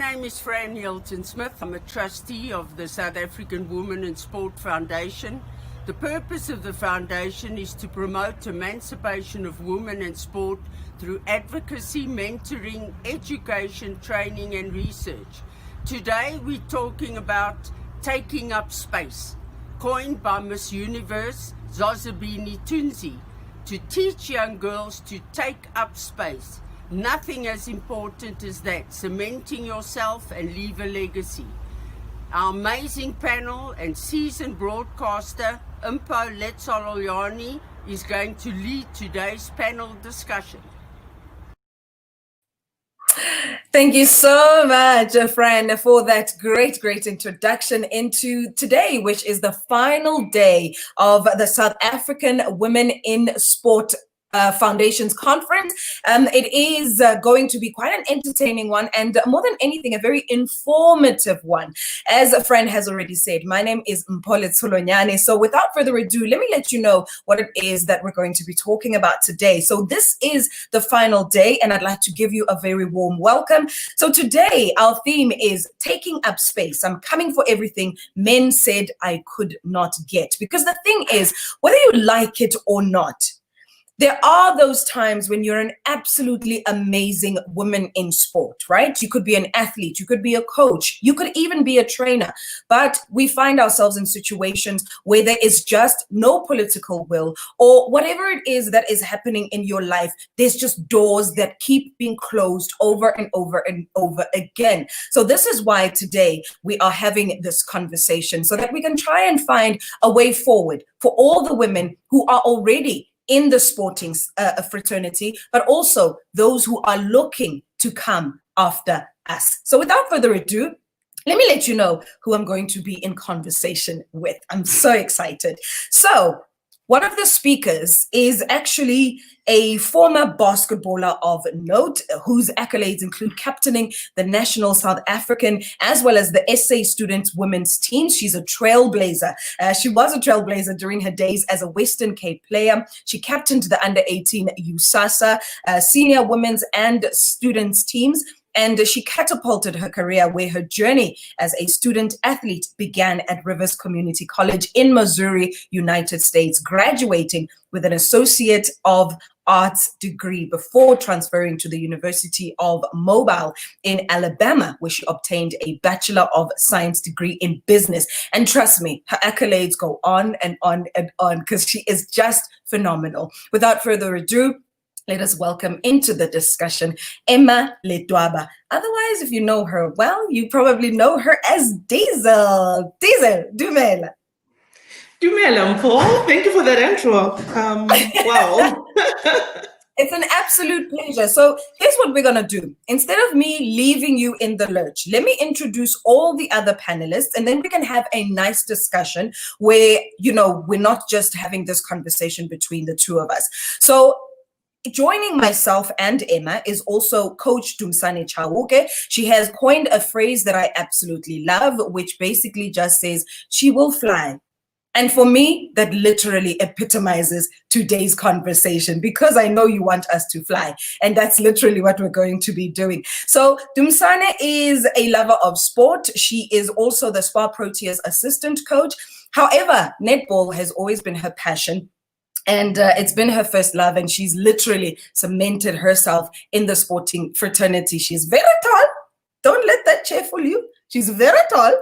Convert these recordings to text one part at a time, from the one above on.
name is Fran Hilton-Smith. I'm a trustee of the South African Women in Sport Foundation. The purpose of the foundation is to promote emancipation of women in sport through advocacy, mentoring, education, training and research. Today we're talking about taking up space, coined by Miss Universe Zozibini Tunzi, to teach young girls to take up space. Nothing as important as that, cementing yourself and leave a legacy. Our amazing panel and seasoned broadcaster, Impo Letsoloyani, is going to lead today's panel discussion. Thank you so much, Fran, for that great introduction into today, which is the final day of the South African Women in Sport Foundation's conference. It is going to be quite an entertaining one, and more than anything, a very informative one. As a friend has already said, my name is Mpole Tsulonyane. So without further ado, let me let you know what it is that we're going to be talking about today. So this is the final day, and I'd like to give you a very warm welcome. So today, our theme is taking up space. I'm coming for everything men said I could not get. Because the thing is, whether you like it or not, there are those times when you're an absolutely amazing woman in sport, right? You could be an athlete, you could be a coach, you could even be a trainer, but we find ourselves in situations where there is just no political will, or whatever it is that is happening in your life, there's just doors that keep being closed over and over and over again. So this is why today we are having this conversation, so that we can try and find a way forward for all the women who are already in the sporting fraternity, but also those who are looking to come after us. So without further ado, let me let you know who I'm going to be in conversation with. I'm so excited. So one of the speakers is actually a former basketballer of note, whose accolades include captaining the national South African as well as the SA student women's teams. She's a trailblazer. She was a trailblazer during her days as a Western Cape player. She captained the under-18 USASA, senior women's and students teams. And she catapulted her career, where her journey as a student athlete began at Rivers Community College in Missouri, United States, graduating with an Associate of Arts degree before transferring to the University of Mobile in Alabama, where she obtained a Bachelor of Science degree in business. And trust me, her accolades go on and on and on, because she is just phenomenal. Without further ado, let us welcome into the discussion Emma Letwaba. Otherwise, if you know her well, you probably know her as Diesel. Diesel, dumela. Dumela, Paul. Thank you for that intro. Wow. It's an absolute pleasure. So here's what we're going to do. Instead of me leaving you in the lurch, let me introduce all the other panelists, and then we can have a nice discussion where, you know, we're not just having this conversation between the two of us. So joining myself and Emma is also Coach Dumsane Chauke. She has coined a phrase that I absolutely love, which basically just says, she will fly. And for me, that literally epitomizes today's conversation, because I know you want us to fly. And that's literally what we're going to be doing. So Dumsane is a lover of sport. She is also the SPAR Proteas assistant coach. However, netball has always been her passion. And it's been her first love, and she's literally cemented herself in the sporting fraternity. She's very tall. Don't let that chair fool you. She's very tall.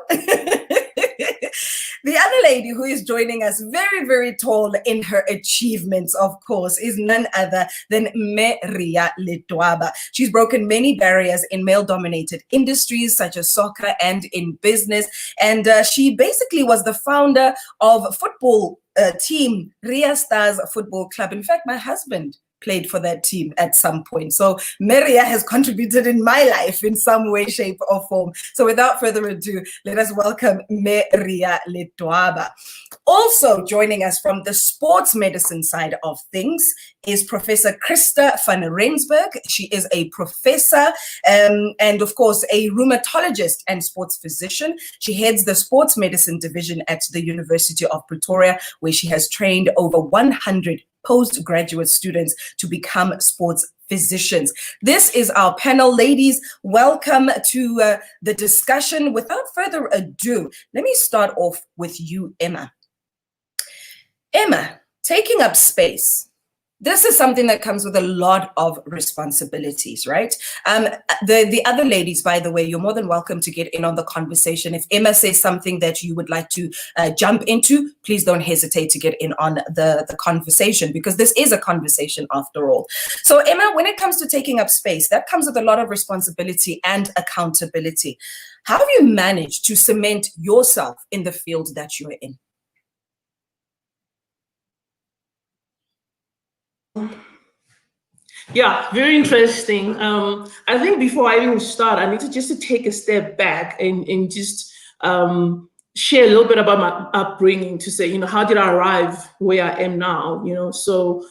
The other lady who is joining us, very tall in her achievements, of course, is none other than Maria Letwaba. She's broken many barriers in male-dominated industries such as soccer and in business. And she basically was the founder of football team, Ria Stars Football Club. In fact, my husband played for that team at some point. So Maria has contributed in my life in some way, shape, or form. So without further ado, let us welcome Maria Letwaba. Also joining us from the sports medicine side of things is Professor Christa van Rensburg. She is a professor and of course a rheumatologist and sports physician. She heads the sports medicine division at the University of Pretoria, where she has trained over 100 postgraduate students to become sports physicians. This is our panel. Ladies, welcome to the discussion. Without further ado, let me start off with you, Emma. Emma, taking up space. This is something that comes with a lot of responsibilities, right? The other ladies, by the way, you're more than welcome to get in on the conversation. If Emma says something that you would like to jump into, please don't hesitate to get in on the conversation, because this is a conversation after all. So Emma, when it comes to taking up space, that comes with a lot of responsibility and accountability. How have you managed to cement yourself in the field that you're in? Yeah, very interesting. I think before I even start, I need to just take a step back and just share a little bit about my upbringing to say, you know, how did I arrive where I am now? You know, so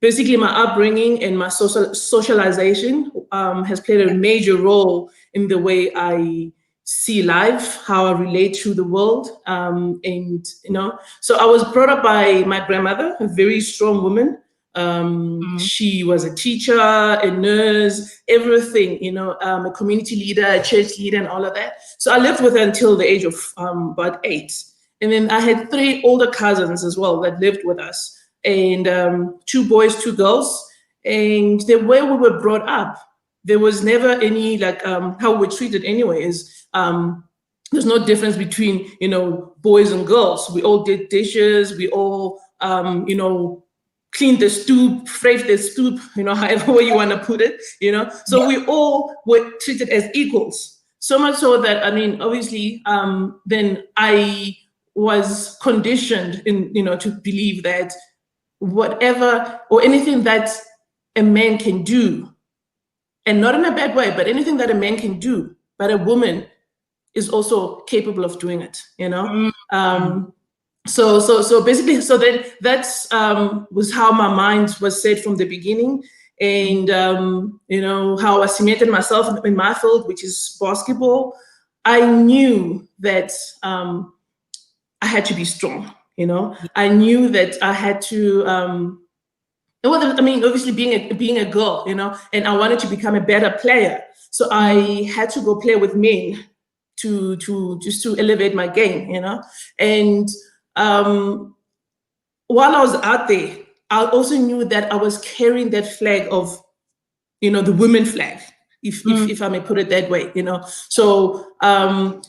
basically my upbringing and my socialization has played a major role in the way I see life, how I relate to the world, and you know. So I was brought up by my grandmother, a very strong woman. She was a teacher, a nurse, everything, you know, a community leader, a church leader, and all of that. So I lived with her until the age of about 8. And then I had 3 older cousins as well that lived with us, and 2 boys, 2 girls. And the way we were brought up, there was never any like how we were treated anyway is there's no difference between, you know, boys and girls. We all did dishes, we all, you know, clean the stoop, freight the stoop, you know, however way you want to put it, you know. So we all were treated as equals. So much so that, I mean, obviously, then I was conditioned in, you know, to believe that whatever or anything that a man can do, and not in a bad way, but anything that a man can do, but a woman is also capable of doing it, you know. So basically, so then that's was how my mind was set from the beginning, and you know, how I cemented myself in my field, which is basketball. I knew that I had to be strong. You know, I knew that I had to. Well, I mean, obviously being a girl, you know, and I wanted to become a better player, so I had to go play with men to just to elevate my game, you know, and. While I was out there, I also knew that I was carrying that flag of, you know, the women flag, if I may put it that way, you know. So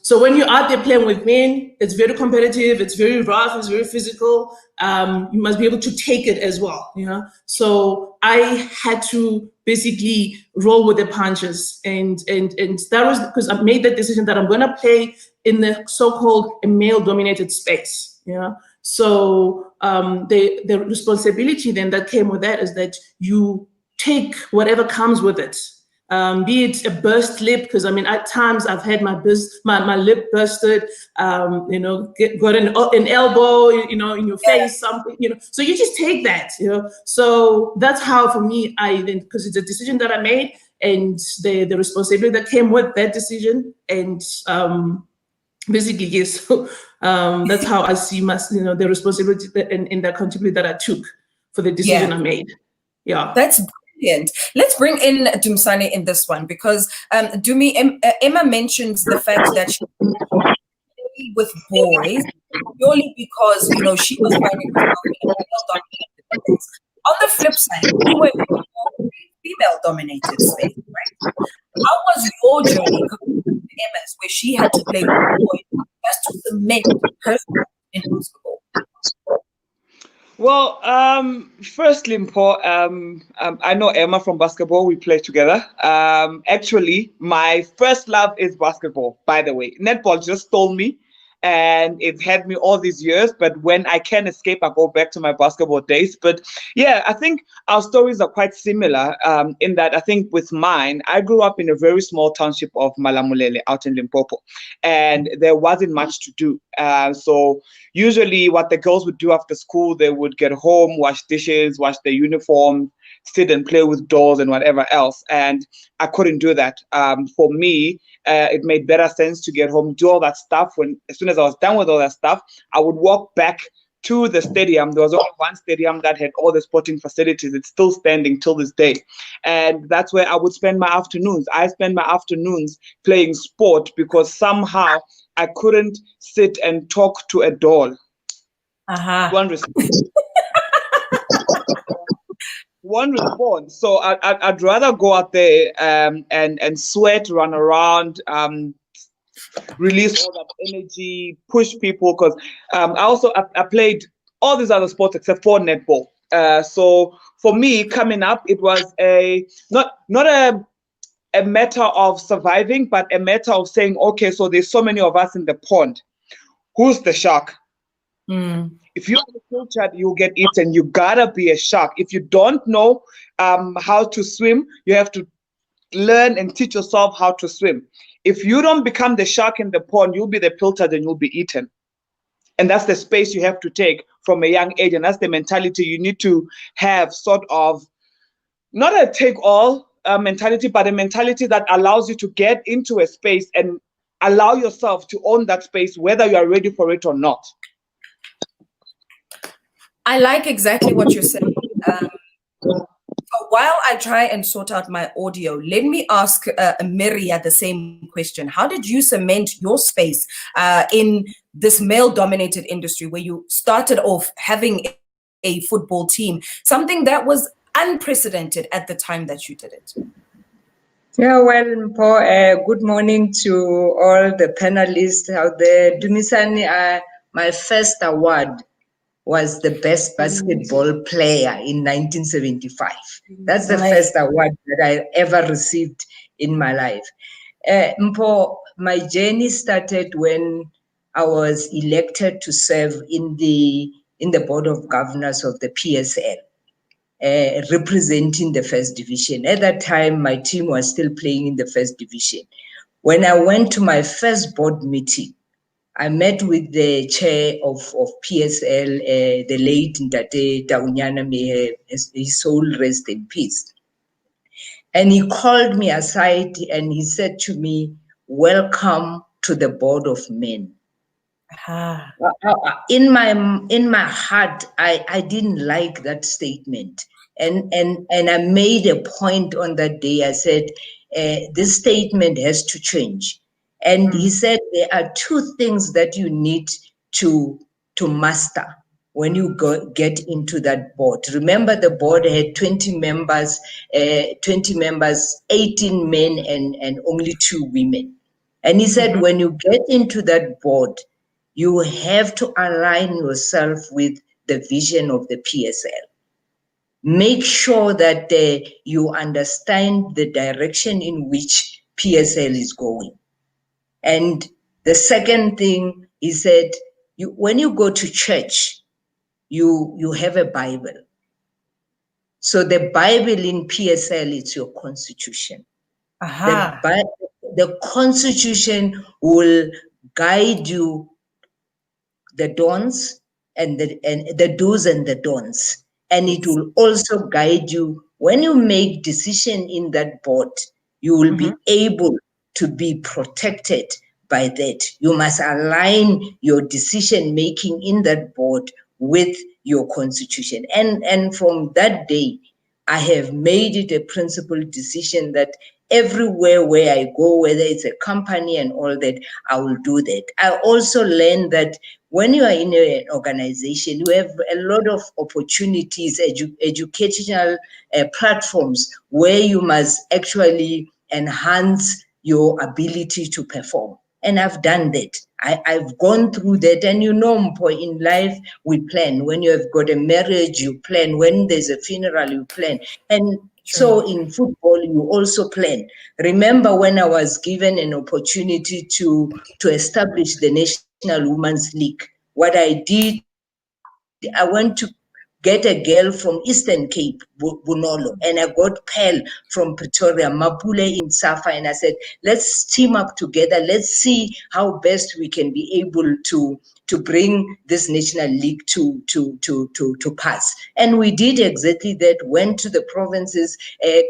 so when you're out there playing with men, it's very competitive, it's very rough, it's very physical. You must be able to take it as well, you know. So I had to basically roll with the punches, and that was because I made that decision that I'm gonna play in the so-called male-dominated space, you know. So the responsibility then that came with that is that you take whatever comes with it, be it a burst lip, because I mean at times I've had my lip bursted, you know, got an elbow, you know, in your face, something, you know. So you just take that, you know. So that's how for me I then, because it's a decision that I made, and the responsibility that came with that decision, and basically, yes. So, that's how I see my, you know, the responsibility and the accountability that I took for the decision I made. Yeah, that's brilliant. Let's bring in Dumsani in this one, because Dumi, Emma mentions the fact that she with boys purely because, you know, she was finding herself in a male-dominated space. On the flip side, you were in a female-dominated space, right? How was your journey compared to Emma's, where she had to play with boys just to cement herself in basketball? Well, firstly, Mpo, I know Emma from basketball. We play together. Actually, my first love is basketball, by the way. Netball just stole me, and it's had me all these years. But when I can escape, I go back to my basketball days. But yeah, I think our stories are quite similar in that I think with mine, I grew up in a very small township of Malamulele out in Limpopo, and there wasn't much to do. So usually what the girls would do after school, they would get home, wash dishes, wash their uniform, sit and play with dolls and whatever else. And I couldn't do that. For me, it made better sense to get home, do all that stuff. As soon as I was done with all that stuff, I would walk back to the stadium. There was only one stadium that had all the sporting facilities. It's still standing till this day. And that's where I would spend my afternoons. I spend my afternoons playing sport because somehow I couldn't sit and talk to a doll. One response. One response. So I'd rather go out there and sweat, run around, release all that energy, push people. Because I played all these other sports except for netball. So for me, coming up, it was not a matter of surviving, but a matter of saying, okay, so there's so many of us in the pond. Who's the shark? If you're pilchard, you'll get eaten. You gotta be a shark. If you don't know how to swim, you have to learn and teach yourself how to swim. If you don't become the shark in the pond, you'll be the pilchard and you'll be eaten. And that's the space you have to take from a young age. And that's the mentality you need to have, sort of, not a take-all mentality, but a mentality that allows you to get into a space and allow yourself to own that space, whether you are ready for it or not. I like exactly what you're saying. While I try and sort out my audio, let me ask Miria the same question. How did you cement your space in this male-dominated industry where you started off having a football team, something that was unprecedented at the time that you did it? Yeah, well, Paul, good morning to all the panelists out there. Dumisani, my first award was the best basketball player in 1975. That's the first award that I ever received in my life. Mpo, my journey started when I was elected to serve in the board of governors of the PSL, representing the first division. At that time, my team was still playing in the first division. When I went to my first board meeting, I met with the chair of PSL, the late Ndate Daunyana, may his soul rest in peace. And he called me aside and he said to me, "Welcome to the board of men." In my heart, I didn't like that statement. And I made a point on that day. I said, this statement has to change. And he said, there are two things that you need to master when you get into that board. Remember, the board had 20 members, 18 men and only 2 women. And he said, when you get into that board, you have to align yourself with the vision of the PSL. Make sure that you understand the direction in which PSL is going. And the second thing, he said, when you go to church, you have a Bible. So the Bible in PSL is your constitution. The constitution will guide you, the don'ts and the do's and the don'ts. And it will also guide you when you make decision in that board, you will be able to be protected by that. You must align your decision making in that board with your constitution. And from that day, I have made it a principled decision that everywhere where I go, whether it's a company and all that, I will do that. I also learned that when you are in an organization, you have a lot of opportunities, educational platforms where you must actually enhance your ability to perform. And I've done that. I've gone through that. And you know, Mpo, in life, we plan. When you have got a marriage, you plan. When there's a funeral, you plan. And so in football, you also plan. Remember when I was given an opportunity to establish the National Women's League, what I did, I went to get a girl from Eastern Cape, Bunolo, and I got Pearl from Pretoria, Mapule in Safa, and I said, let's team up together. Let's see how best we can be able to bring this National League to pass. And we did exactly that, went to the provinces,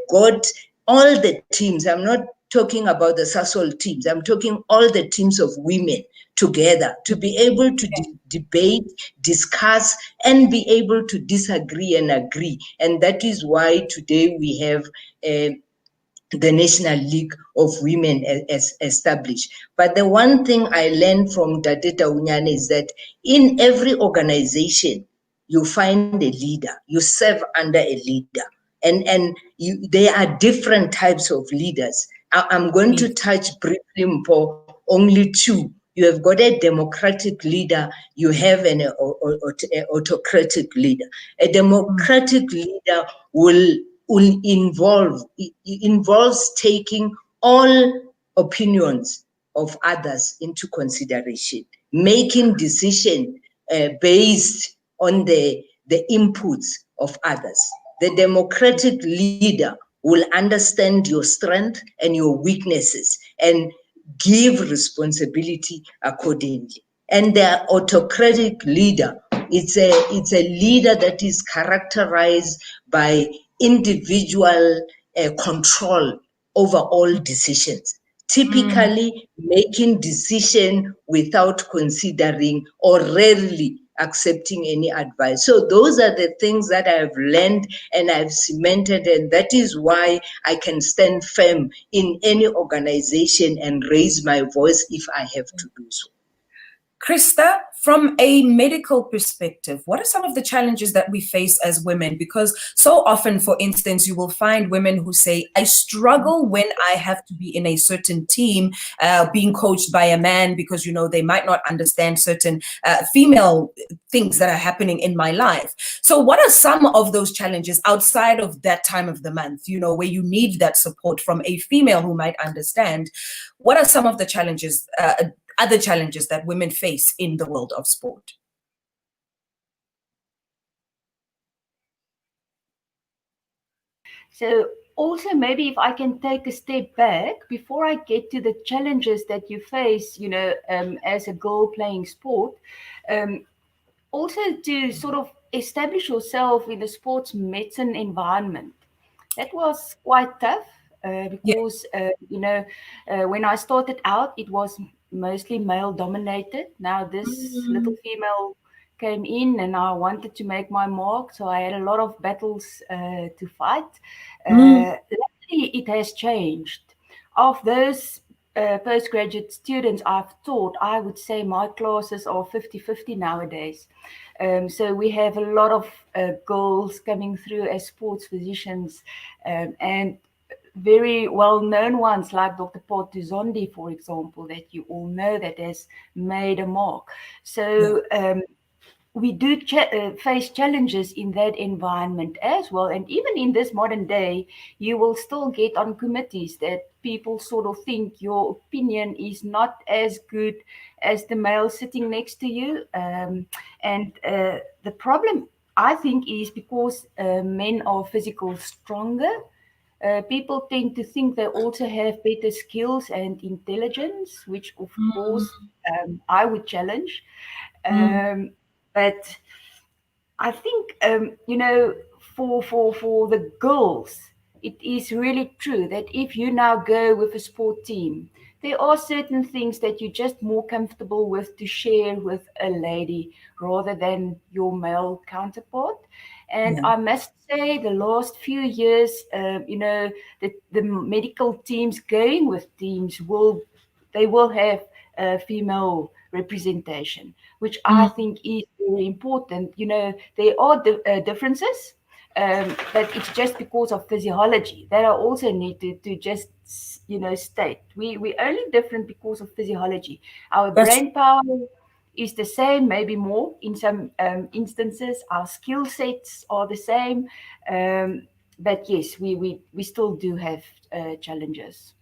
got all the teams. I'm not talking about the SASOL teams. I'm talking all the teams of women together to be able to debate, discuss, and be able to disagree and agree. And that is why today we have the National League of Women as established. But the one thing I learned from Dadeta Unyane is that in every organization, you find a leader, you serve under a leader. And there are different types of leaders. I'm going to touch briefly for only two. You have got a democratic leader, you have an autocratic leader. A democratic leader involves taking all opinions of others into consideration, making decisions based on the inputs of others. The democratic leader will understand your strength and your weaknesses and give responsibility accordingly. And the autocratic leader, it's a leader that is characterized by individual control over all decisions, typically making decision without considering or rarely accepting any advice. So those are the things that I've learned and I've cemented, and that is why I can stand firm in any organization and raise my voice if I have to do so. Krista, from a medical perspective, what are some of the challenges that we face as women? Because so often, for instance, you will find women who say, I struggle when I have to be in a certain team being coached by a man because, you know, they might not understand certain female things that are happening in my life. So what are some of those challenges outside of that time of the month, you know, where you need that support from a female who might understand? What are some of the challenges, other challenges that women face in the world of sport? So also maybe if I can take a step back before I get to the challenges that you face, you know, as a girl playing sport, also to sort of establish yourself in the sports medicine environment. That was quite tough because, you know, when I started out, it was mostly male dominated. Now this little female came in and I wanted to make my mark. So I had a lot of battles to fight. Luckily, it has changed. Of those postgraduate students I've taught, I would say my classes are 50-50 nowadays. So we have a lot of girls coming through as sports physicians and very well-known ones like Dr. Patu Zondi, for example, that you all know, that has made a mark. So we do face challenges in that environment as well. And even in this modern day, you will still get on committees that people sort of think your opinion is not as good as the male sitting next to you. And the problem, I think, is because men are physically stronger. People tend to think they also have better skills and intelligence, which of course I would challenge. But I think, you know, for the girls, it is really true that if you now go with a sport team, there are certain things that you're just more comfortable with to share with a lady rather than your male counterpart. And I must say the last few years, you know, the medical teams going with teams will have female representation, which I think is very important. You know, there are differences, but it's just because of physiology that I also need to just, you know, state. We're only different because of physiology. Our brain power is the same, maybe more in some instances. Our skill sets are the same. But yes, we still do have challenges.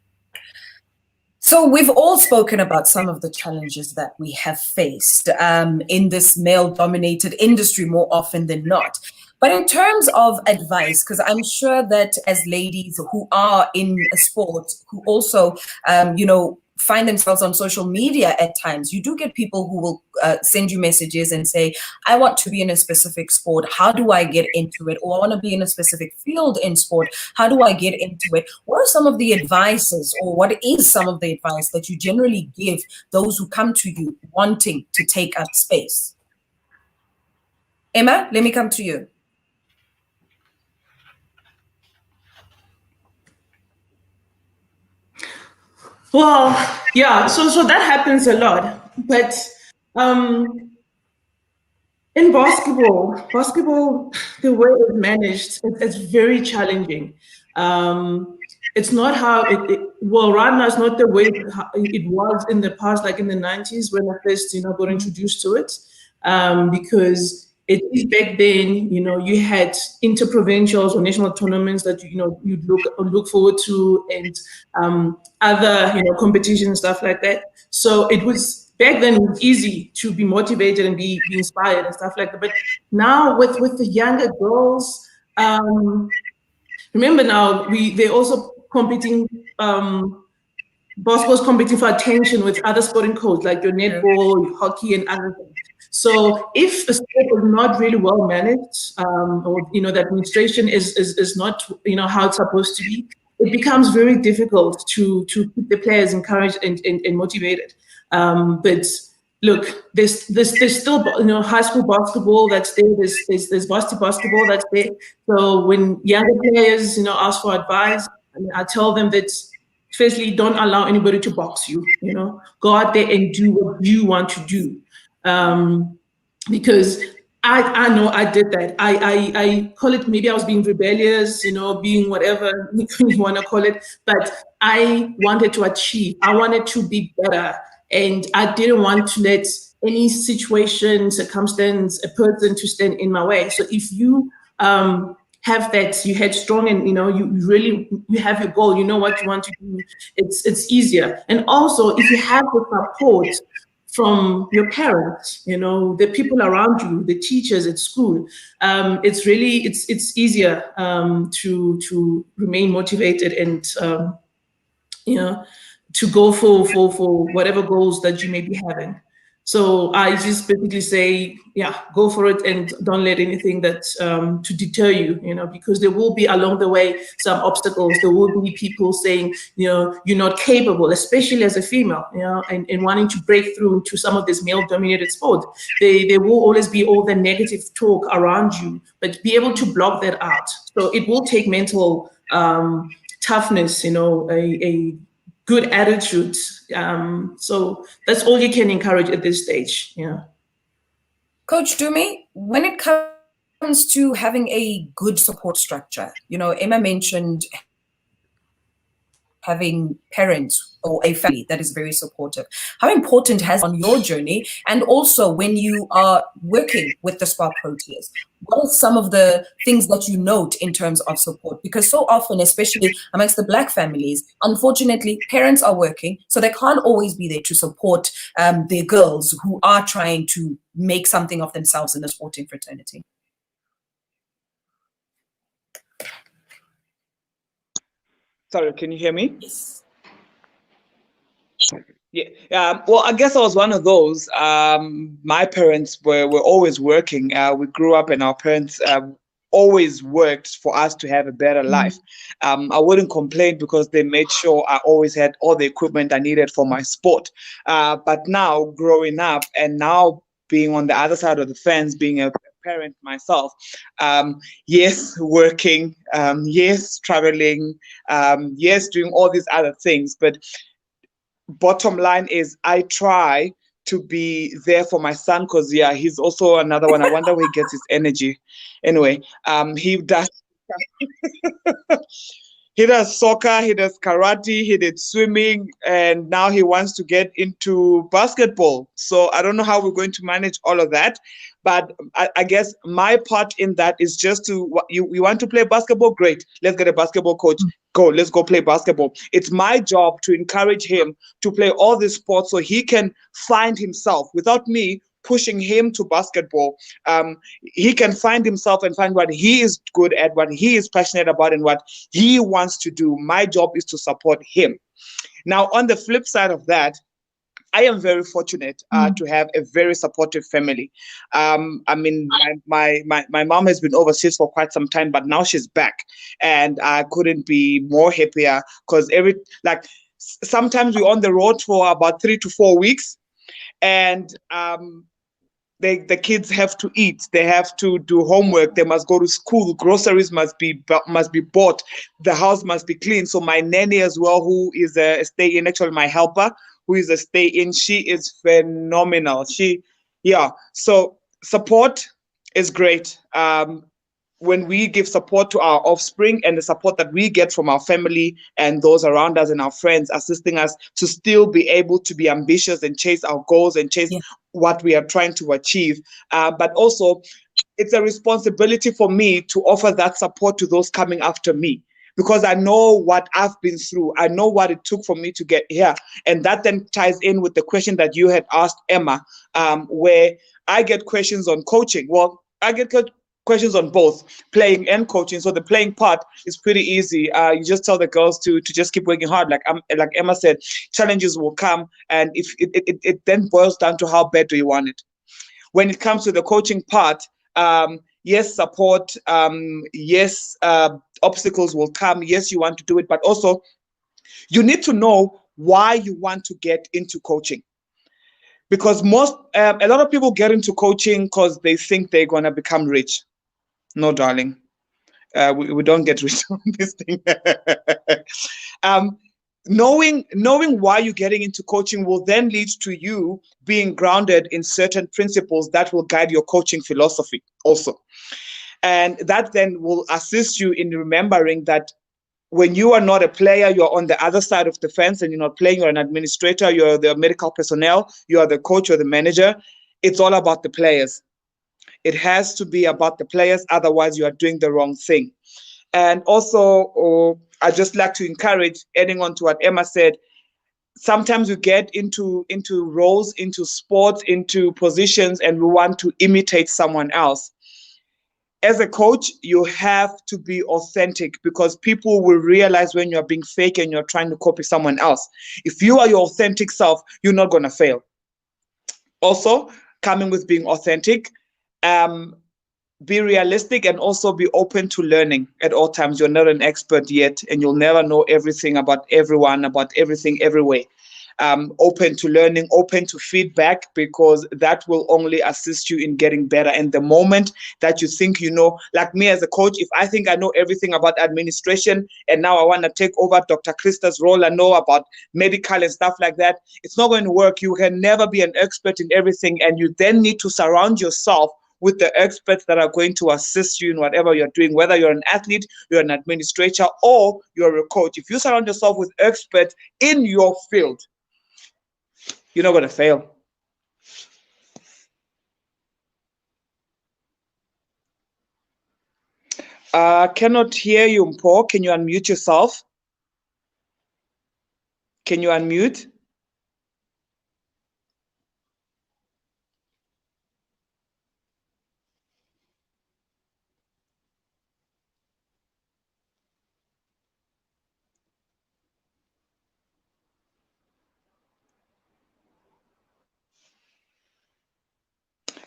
So we've all spoken about some of the challenges that we have faced in this male-dominated industry more often than not. But in terms of advice, because I'm sure that as ladies who are in a sport, who also, you know, find themselves on social media at times, you do get people who will send you messages and say, I want to be in a specific sport. How do I get into it? Or I want to be in a specific field in sport. How do I get into it? What are some of the advices, or what is some of the advice that you generally give those who come to you wanting to take up space? Emma, let me come to you. Well, yeah, so that happens a lot. But in basketball, the way it's managed, it's very challenging. It's not how well, right now it's not the way it was in the past, like in the 90s when I first, got introduced to it. Because it is back then, you had interprovincials or national tournaments that you'd look forward to, and other competitions and stuff like that. So it was back then, it was easy to be motivated and be inspired and stuff like that. But now with the younger girls, remember now they're also competing. Basketball's competing for attention with other sporting codes like your netball, hockey, and other things. So if a sport is not really well managed, or the administration is not how it's supposed to be, it becomes very difficult to keep the players encouraged and motivated. But look, there's still high school basketball that's there. There's varsity basketball that's there. So when younger players ask for advice, I tell them that, firstly, don't allow anybody to box you. Go out there and do what you want to do. Because I know I did that. I call it, maybe I was being rebellious, being whatever you want to call it, but I wanted to achieve. I wanted to be better. And I didn't want to let any situation, circumstance, a person to stand in my way. So if you have that, you head strong, and you have your goal, you know what you want to do, it's easier. And also, if you have the support from your parents, the people around you, the teachers at school, it's easier to remain motivated and to go for whatever goals that you may be having. So I just basically say, go for it, and don't let anything that to deter you, because there will be along the way some obstacles. There will be people saying, you're not capable, especially as a female, and wanting to break through to some of this male-dominated sport. There will always be all the negative talk around you, but be able to block that out. So it will take mental toughness, a good attitude. So that's all you can encourage at this stage. Coach Dumi, when it comes to having a good support structure, Emma mentioned having parents or a family that is very supportive. How important has on your journey, and also when you are working with the SPAR Proteas, what are some of the things that you note in terms of support? Because so often, especially amongst the Black families, unfortunately, parents are working, so they can't always be there to support their girls who are trying to make something of themselves in the sporting fraternity. Sorry, can you hear me? Yes. Yeah. Well, I guess I was one of those. My parents were always working. We grew up, and our parents always worked for us to have a better life. I wouldn't complain because they made sure I always had all the equipment I needed for my sport. But now, growing up, and now being on the other side of the fence, being a parent myself, yes, working, yes, traveling, yes, doing all these other things, but bottom line is I try to be there for my son, because he's also another one. I wonder where he gets his energy. Anyway, he does he does soccer, he does karate, he did swimming, and now he wants to get into basketball. So I don't know how we're going to manage all of that. But I guess my part in that is just to, you want to play basketball? Great. Let's get a basketball coach. Go, let's go play basketball. It's my job to encourage him to play all these sports so he can find himself. Without me pushing him to basketball, he can find himself and find what he is good at, what he is passionate about, and what he wants to do. My job is to support him. Now, on the flip side of that, I am very fortunate to have a very supportive family. I mean, my mom has been overseas for quite some time, but now she's back, and I couldn't be more happier, because sometimes we're on the road for about 3 to 4 weeks, and the kids have to eat, they have to do homework, they must go to school, groceries must be bought, the house must be clean. So my nanny as well, who is a stay-in, actually my helper, who is a stay-in, she is phenomenal. So support is great. When we give support to our offspring, and the support that we get from our family and those around us and our friends assisting us to still be able to be ambitious and chase our goals and chase what we are trying to achieve. But also, it's a responsibility for me to offer that support to those coming after me, because I know what I've been through. I know what it took for me to get here. And that then ties in with the question that you had asked, Emma, where I get questions on coaching. Well, I get questions on both playing and coaching. So the playing part is pretty easy. You just tell the girls to just keep working hard. Like Emma said, challenges will come, and if it then boils down to how bad do you want it. When it comes to the coaching part, yes, support, yes, obstacles will come. Yes, you want to do it, but also you need to know why you want to get into coaching. Because a lot of people get into coaching because they think they're going to become rich. No, darling. We don't get rich on this thing. Knowing why you're getting into coaching will then lead to you being grounded in certain principles that will guide your coaching philosophy also. And that then will assist you in remembering that when you are not a player, you're on the other side of the fence and you're not playing, you're an administrator, you're the medical personnel, you are the coach or the manager. It's all about the players. It has to be about the players, otherwise you are doing the wrong thing. And also, I'd just like to encourage, adding on to what Emma said, sometimes we get into roles, into sports, into positions, and we want to imitate someone else. As a coach, you have to be authentic, because people will realize when you're being fake and you're trying to copy someone else. If you are your authentic self, you're not going to fail. Also, coming with being authentic, be realistic, and also be open to learning at all times. You're not an expert yet, and you'll never know everything about everyone, about everything, everywhere. Open to learning, open to feedback, because that will only assist you in getting better. And the moment that you think you know, like me as a coach, if I think I know everything about administration and now I want to take over Dr. Krista's role and know about medical and stuff like that, it's not going to work. You can never be an expert in everything, and you then need to surround yourself with the experts that are going to assist you in whatever you're doing, whether you're an athlete, you're an administrator, or you're a coach. If you surround yourself with experts in your field, you're not going to fail. Cannot hear you, Mpo. Can you unmute yourself? Can you unmute?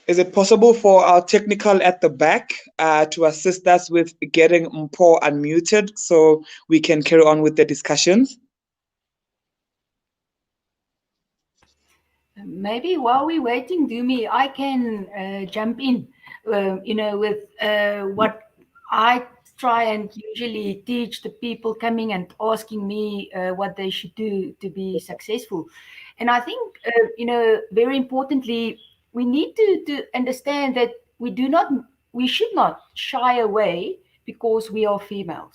Is it possible for our technical at the back to assist us with getting Mpo unmuted so we can carry on with the discussions? Maybe while we're waiting, Dumi, I can jump in, with what I try and usually teach the people coming and asking me what they should do to be successful. And I think, very importantly, we need to understand that we should not shy away because we are females.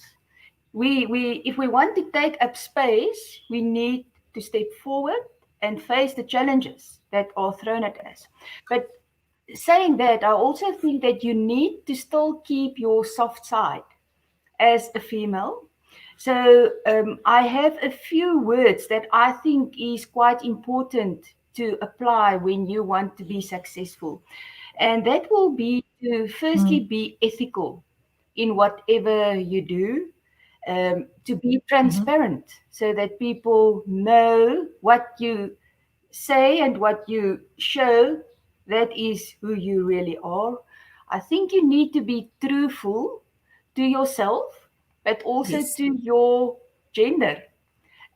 If we want to take up space, we need to step forward and face the challenges that are thrown at us. But saying that, I also think that you need to still keep your soft side as a female. So I have a few words that I think is quite important to apply when you want to be successful. And that will be to firstly be ethical in whatever you do, to be transparent so that people know what you say and what you show, that is who you really are. I think you need to be truthful to yourself, but also Yes. to your gender.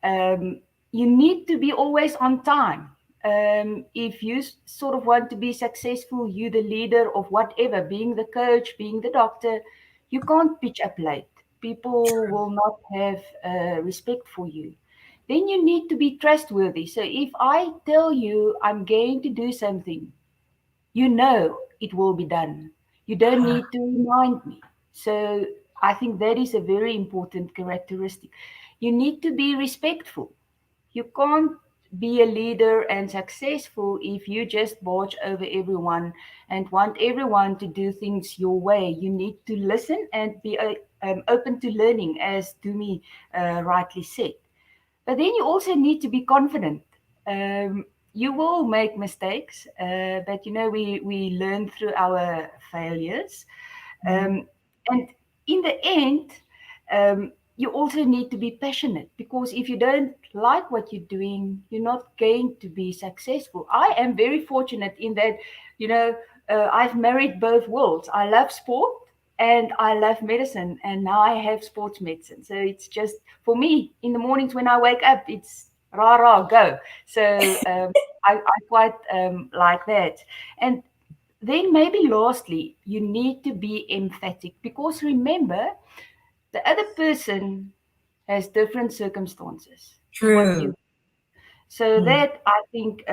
You need to be always on time. If you sort of want to be successful, you the leader of whatever, being the coach, being the doctor, you can't pitch up late. People will not have respect for you. Then you need to be trustworthy. So if I tell you I'm going to do something, you know it will be done. You don't need to remind me. So I think that is a very important characteristic. You need to be respectful. You can't be a leader and successful if you just barge over everyone and want everyone to do things your way. You need to listen and be open to learning, as Dumi rightly said. But then you also need to be confident. You will make mistakes, but we learn through our failures. And in the end, you also need to be passionate, because if you don't like what you're doing, you're not going to be successful. I am very fortunate in that, I've married both worlds. I love sport and I love medicine, and now I have sports medicine. So it's just, for me, in the mornings when I wake up, it's rah rah go. So I quite like that. And then maybe lastly, you need to be emphatic, because remember, the other person has different circumstances to what you. So that, I think,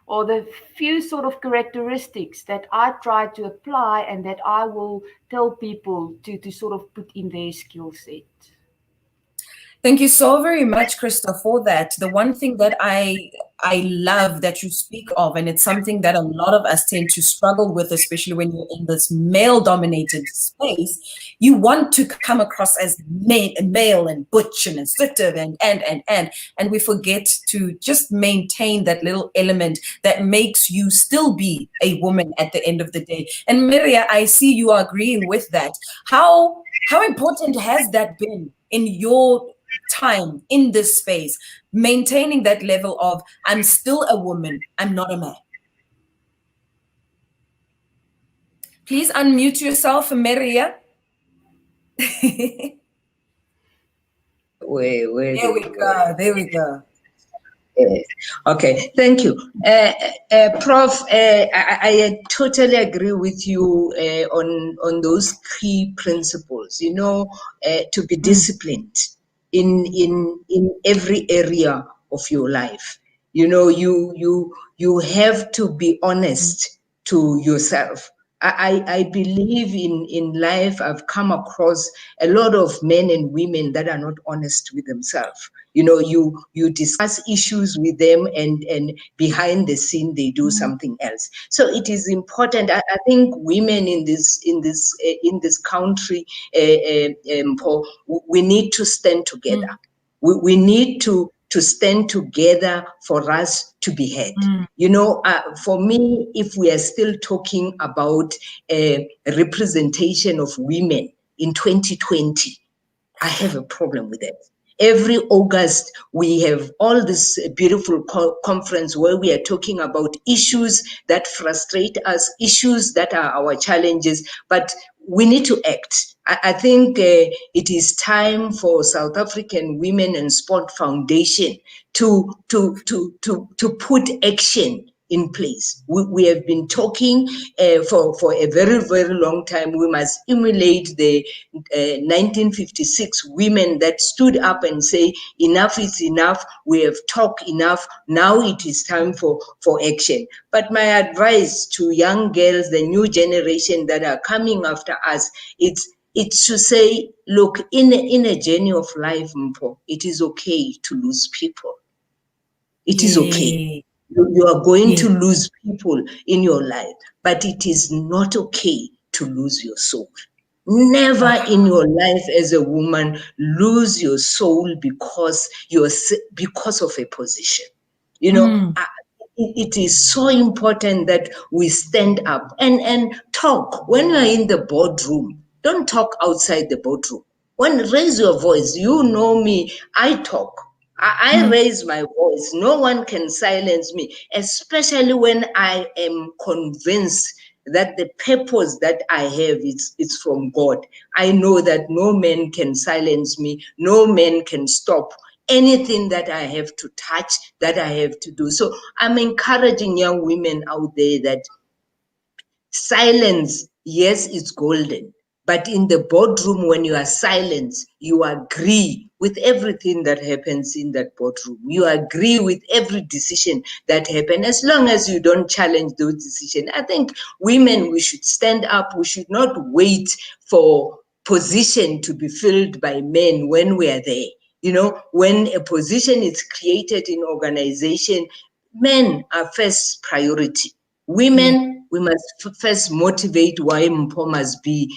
or the few sort of characteristics that I try to apply and that I will tell people to sort of put in their skill set. Thank you so very much, Krista, for that. The one thing that I love that you speak of, and it's something that a lot of us tend to struggle with, especially when you're in this male-dominated space, you want to come across as male and butch and assertive and we forget to just maintain that little element that makes you still be a woman at the end of the day. And Miria, I see you are agreeing with that. How important has that been in your time in this space, maintaining that level of I'm still a woman, I'm not a man? Please unmute yourself, Maria. Where There we go. There we go. Yes. Okay, thank you. Prof, I totally agree with you on those key principles, to be disciplined in every area of your life. You have to be honest to yourself. I believe in life. I've come across a lot of men and women that are not honest with themselves. You discuss issues with them, and behind the scene they do something else. So it is important. I think women in this country, we need to stand together. We need to stand together for us to be heard. For me, if we are still talking about representation of women in 2020, I have a problem with it. Every August, we have all this beautiful conference where we are talking about issues that frustrate us, issues that are our challenges, but we need to act. I think it is time for South African Women in Sport Foundation to put action in place. We have been talking for a very, very long time. We must emulate the 1956 women that stood up and say, enough is enough. We have talked enough. Now it is time for action. But my advice to young girls, the new generation that are coming after us, it's to say, look, in a journey of life, Mpo, it is okay to lose people. It is okay. You are going to lose people in your life, but it is not okay to lose your soul. Never in your life as a woman lose your soul because of a position. it is so important that we stand up and talk. When you are in the boardroom, don't talk outside the boardroom. Raise your voice. You know me, I talk. I raise my voice. No one can silence me, especially when I am convinced that the purpose that I have is from God. I know that no man can silence me, no man can stop anything that I have to touch, that I have to do. So I'm encouraging young women out there that silence, yes, it's golden. But in the boardroom, when you are silent, you agree with everything that happens in that boardroom. You agree with every decision that happens, as long as you don't challenge those decisions. I think women, we should stand up. We should not wait for position to be filled by men when we are there. You know, when a position is created in organization, men are first priority. Women, we must first motivate why Mpo must be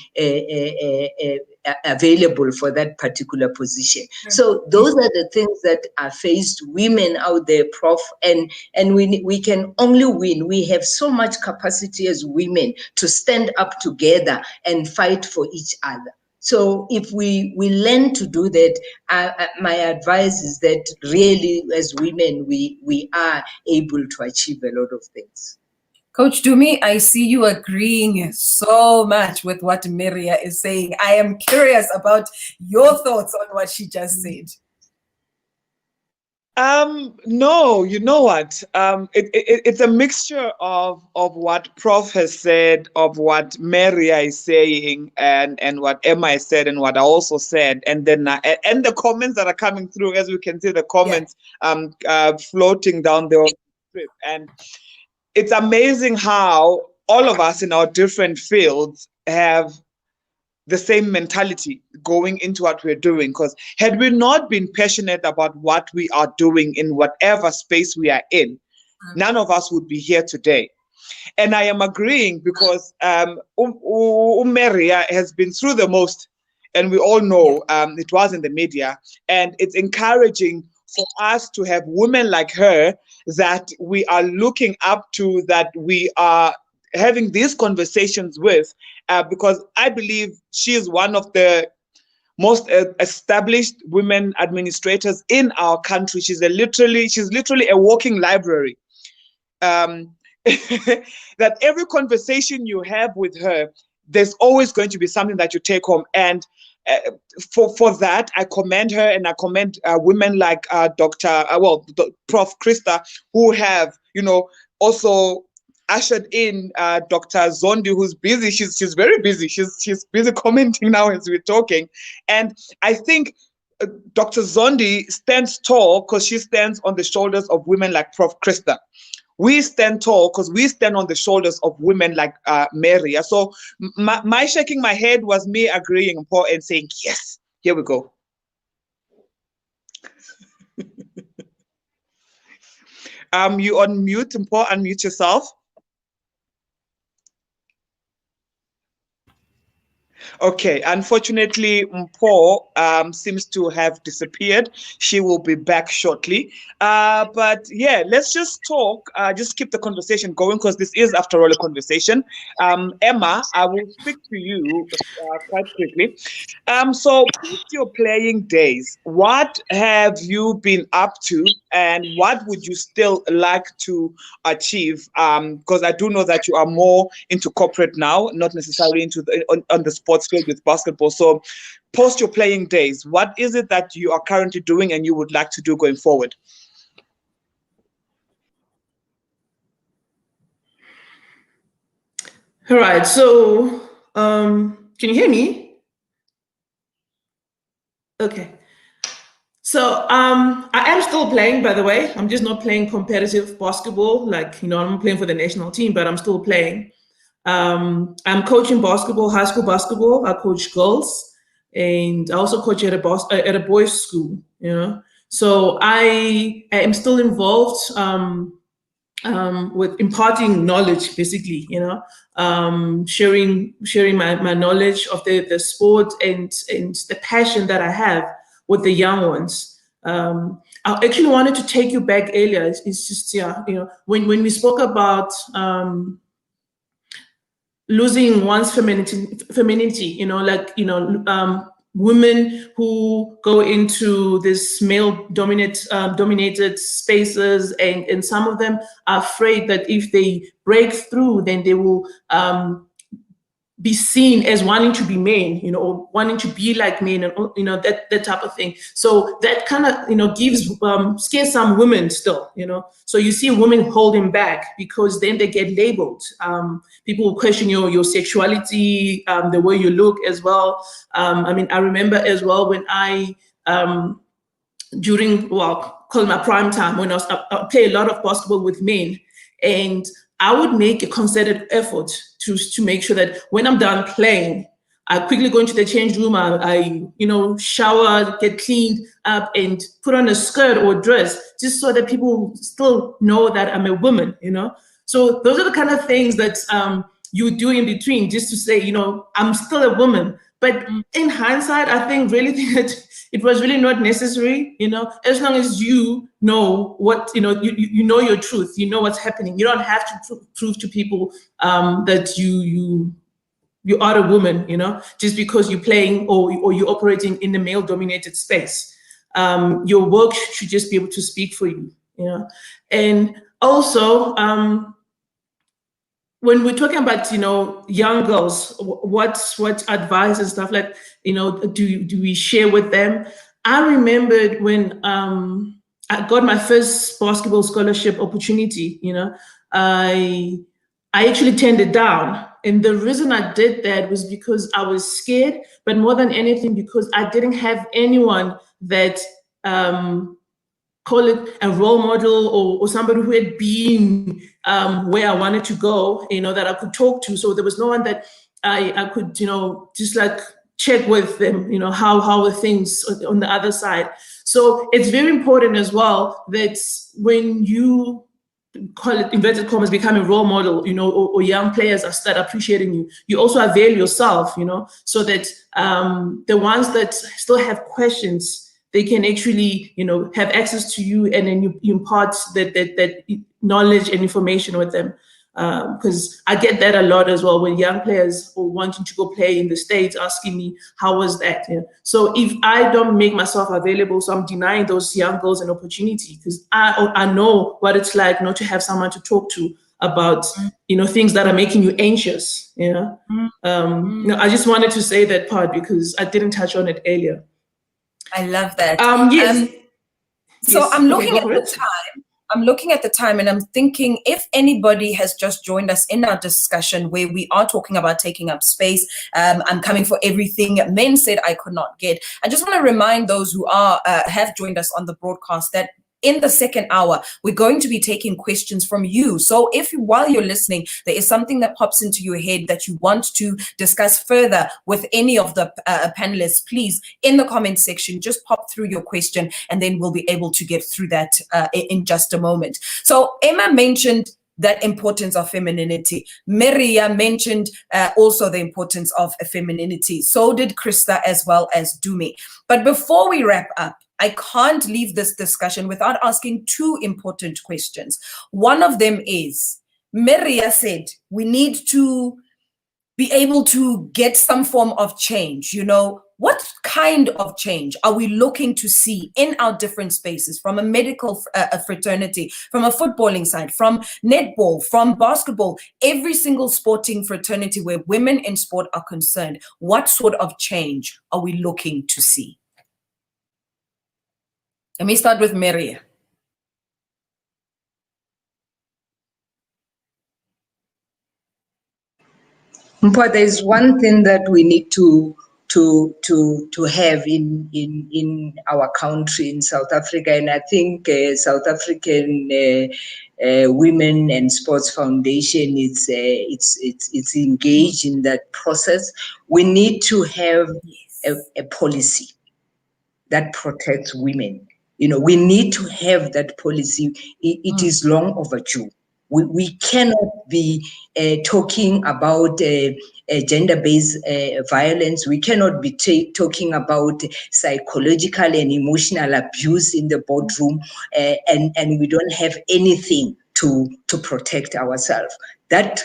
available for that particular position. So those are the things that are faced women out there, Prof, and we can only win. We have so much capacity as women to stand up together and fight for each other. So if we learn to do that, my advice is that really as women, we are able to achieve a lot of things. Coach Dumi, I see you agreeing so much with what Miria is saying. I am curious about your thoughts on what she just said. No, you know what? It's a mixture of what Prof has said, of what Maria is saying, and what Emma has said, and what I also said, and then and the comments that are coming through, as we can see the comments floating down the script. And it's amazing how all of us in our different fields have the same mentality going into what we're doing. Because had we not been passionate about what we are doing in whatever space we are in, none of us would be here today. And I am agreeing because Umeria has been through the most, and we all know it was in the media, and it's encouraging for us to have women like her that we are looking up to, that we are having these conversations with, because I believe she is one of the most established women administrators in our country. She's literally a walking library. That every conversation you have with her, there's always going to be something that you take home. And for that, I commend her, and I commend women like Prof. Krista, who have, also ushered in Dr. Zondi, who's busy. She's very busy. She's busy commenting now as we're talking. And I think Dr. Zondi stands tall because she stands on the shoulders of women like Prof. Krista. We stand tall because we stand on the shoulders of women like Maria. So my shaking my head was me agreeing and saying, yes, here we go. You on mute, Mpo, unmute yourself. Okay, unfortunately, Mpo seems to have disappeared. She will be back shortly. But yeah, let's just talk, just keep the conversation going, because this is, after all, a conversation. Emma, I will speak to you quite quickly. So, post your playing days, what have you been up to, and what would you still like to achieve? Because I do know that you are more into corporate now, not necessarily into on the sports field with basketball. So post your playing days, what is it that you are currently doing and you would like to do going forward? All right, so can you hear me? Okay. So I am still playing, by the way. I'm just not playing competitive basketball, like, I'm playing for the national team, but I'm still playing. I'm coaching basketball, high school basketball. I coach girls, and I also coach at a boys' school. So I am still involved with imparting knowledge, basically. Sharing my knowledge of the sport and the passion that I have with the young ones. I'm I actually wanted to take you back earlier. It's just, yeah, you know, when we spoke about losing one's femininity, you know, like, you know, women who go into this male dominated spaces, and some of them are afraid that if they break through, then they will be seen as wanting to be men, you know, or wanting to be like men, and you know, that type of thing. So that kind of, you know, gives scares some women still, you know. So you see women holding back because then they get labeled. People will question your sexuality, the way you look as well. I mean, I remember as well when I during, well, call my prime time, when I play a lot of basketball with men, and I would make a concerted effort to make sure that when I'm done playing, I quickly go into the change room, I you know, shower, get cleaned up, and put on a skirt or dress, just so that people still know that I'm a woman, you know? So those are the kind of things that you do in between, just to say, you know, I'm still a woman. But in hindsight, I really think that it was really not necessary, you know, as long as you know what, you know, you know your truth, you know what's happening. You don't have to prove to people that you are a woman, you know, just because you're playing or you're operating in the male-dominated space. Your work should just be able to speak for you, you know. And also, when we're talking about, you know, young girls, what advice and stuff, like, you know, do we share with them? I remembered when I got my first basketball scholarship opportunity, you know, I actually turned it down. And the reason I did that was because I was scared, but more than anything, because I didn't have anyone that call it a role model, or somebody who had been where I wanted to go, you know, that I could talk to. So there was no one that I could, you know, just like check with them, you know, how are things on the other side. So it's very important as well that when you call it inverted commas becoming role model, you know, or young players start appreciating you, you also avail yourself, you know, so that the ones that still have questions, they can actually, you know, have access to you, and then you impart that knowledge and information with them. Because I get that a lot as well, when young players are wanting to go play in the States, asking me, how was that? Yeah. So if I don't make myself available, so I'm denying those young girls an opportunity, because I know what it's like not to have someone to talk to about, you know, things that are making you anxious, you know? You know, I just wanted to say that part because I didn't touch on it earlier. I love that. Yes. So Yes. I'm looking Okay, at the time. I'm looking at the time and I'm thinking, if anybody has just joined us in our discussion where we are talking about taking up space, I'm coming for everything men said I could not get. I just want to remind those who are have joined us on the broadcast that in the second hour, we're going to be taking questions from you. So if while you're listening, there is something that pops into your head that you want to discuss further with any of the panelists, please, in the comment section, just pop through your question and then we'll be able to get through that in just a moment. So Emma mentioned that importance of femininity. Maria mentioned also the importance of femininity. So did Krista as well as Dumi. But before we wrap up, I can't leave this discussion without asking two important questions. One of them is, Maria said, we need to be able to get some form of change. You know, what kind of change are we looking to see in our different spaces, from a medical fraternity, from a footballing side, from netball, from basketball, every single sporting fraternity where women in sport are concerned? What sort of change are we looking to see? Let me start with Maria. But there's one thing that we need to have in our country, in South Africa, and I think South African Women and Sports Foundation it's engaged in that process. We need to have a policy that protects women. You know, we need to have that policy. It is long overdue. We cannot be talking about gender-based violence. We cannot be talking about psychological and emotional abuse in the boardroom, and we don't have anything to protect ourselves. That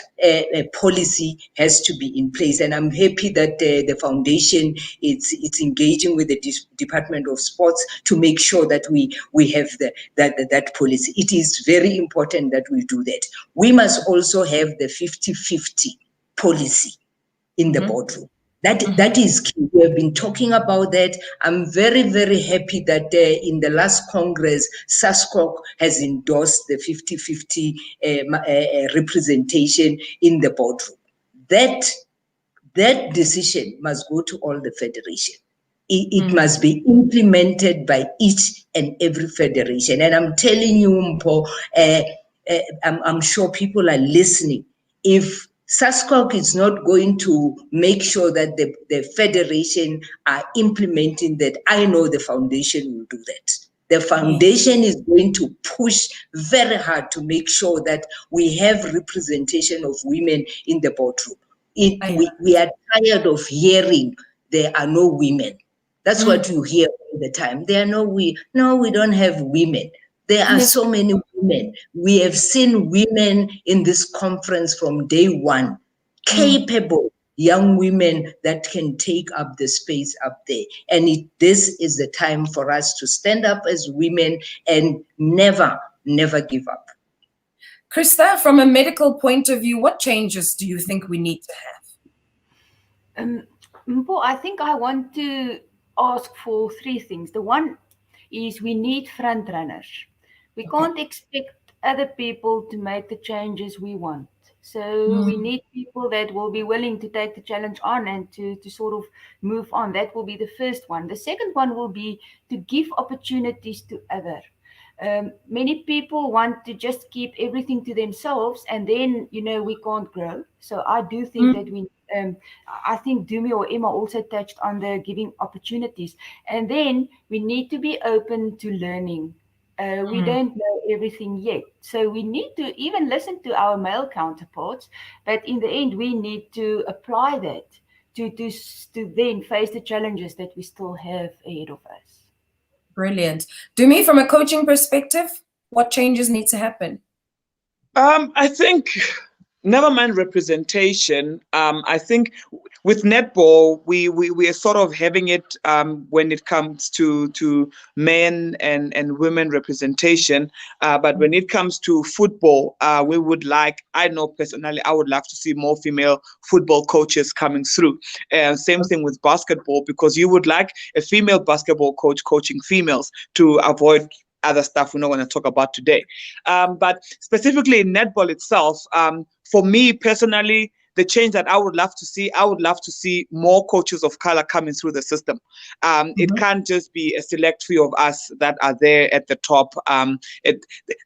policy has to be in place, and I'm happy that the foundation it's engaging with the Department of Sports to make sure that we have that policy. It is very important that we do that. We must also have the 50-50 policy in the boardroom. That is key. We have been talking about that. I'm very, very happy that in the last Congress, SAWASF has endorsed the 50-50 representation in the boardroom. That decision must go to all the federation. It must be implemented by each and every federation. And I'm telling you, Mpo, I'm sure people are listening. If SAWASF is not going to make sure that the federation are implementing that, I know the foundation will do that. The foundation is going to push very hard to make sure that we have representation of women in the boardroom. We are tired of hearing there are no women. That's what you hear all the time. There are we don't have women. There are so many women. We have seen women in this conference from day one, capable young women that can take up the space up there. And this is the time for us to stand up as women and never, never give up. Krista, from a medical point of view, what changes do you think we need to have? Mpo, I think I want to ask for three things. The one is we need front runners. We can't expect other people to make the changes we want. So we need people that will be willing to take the challenge on and to sort of move on. That will be the first one. The second one will be to give opportunities to others. Many people want to just keep everything to themselves, and then, we can't grow. So I do think that I think Dumi or Emma also touched on the giving opportunities. And then we need to be open to learning. We don't know everything yet. So we need to even listen to our male counterparts, but in the end, we need to apply that to then face the challenges that we still have ahead of us. Brilliant. Dumi, from a coaching perspective, what changes need to happen? I think, never mind representation. I think with netball, we are sort of having it when it comes to men and women representation. But when it comes to football, we would like, I know personally, I would love to see more female football coaches coming through. Same thing with basketball, because you would like a female basketball coach coaching females to avoid other stuff we're not going to talk about today. But specifically in netball itself, for me personally, the change that I would love to see more coaches of color coming through the system. It can't just be a select few of us that are there at the top.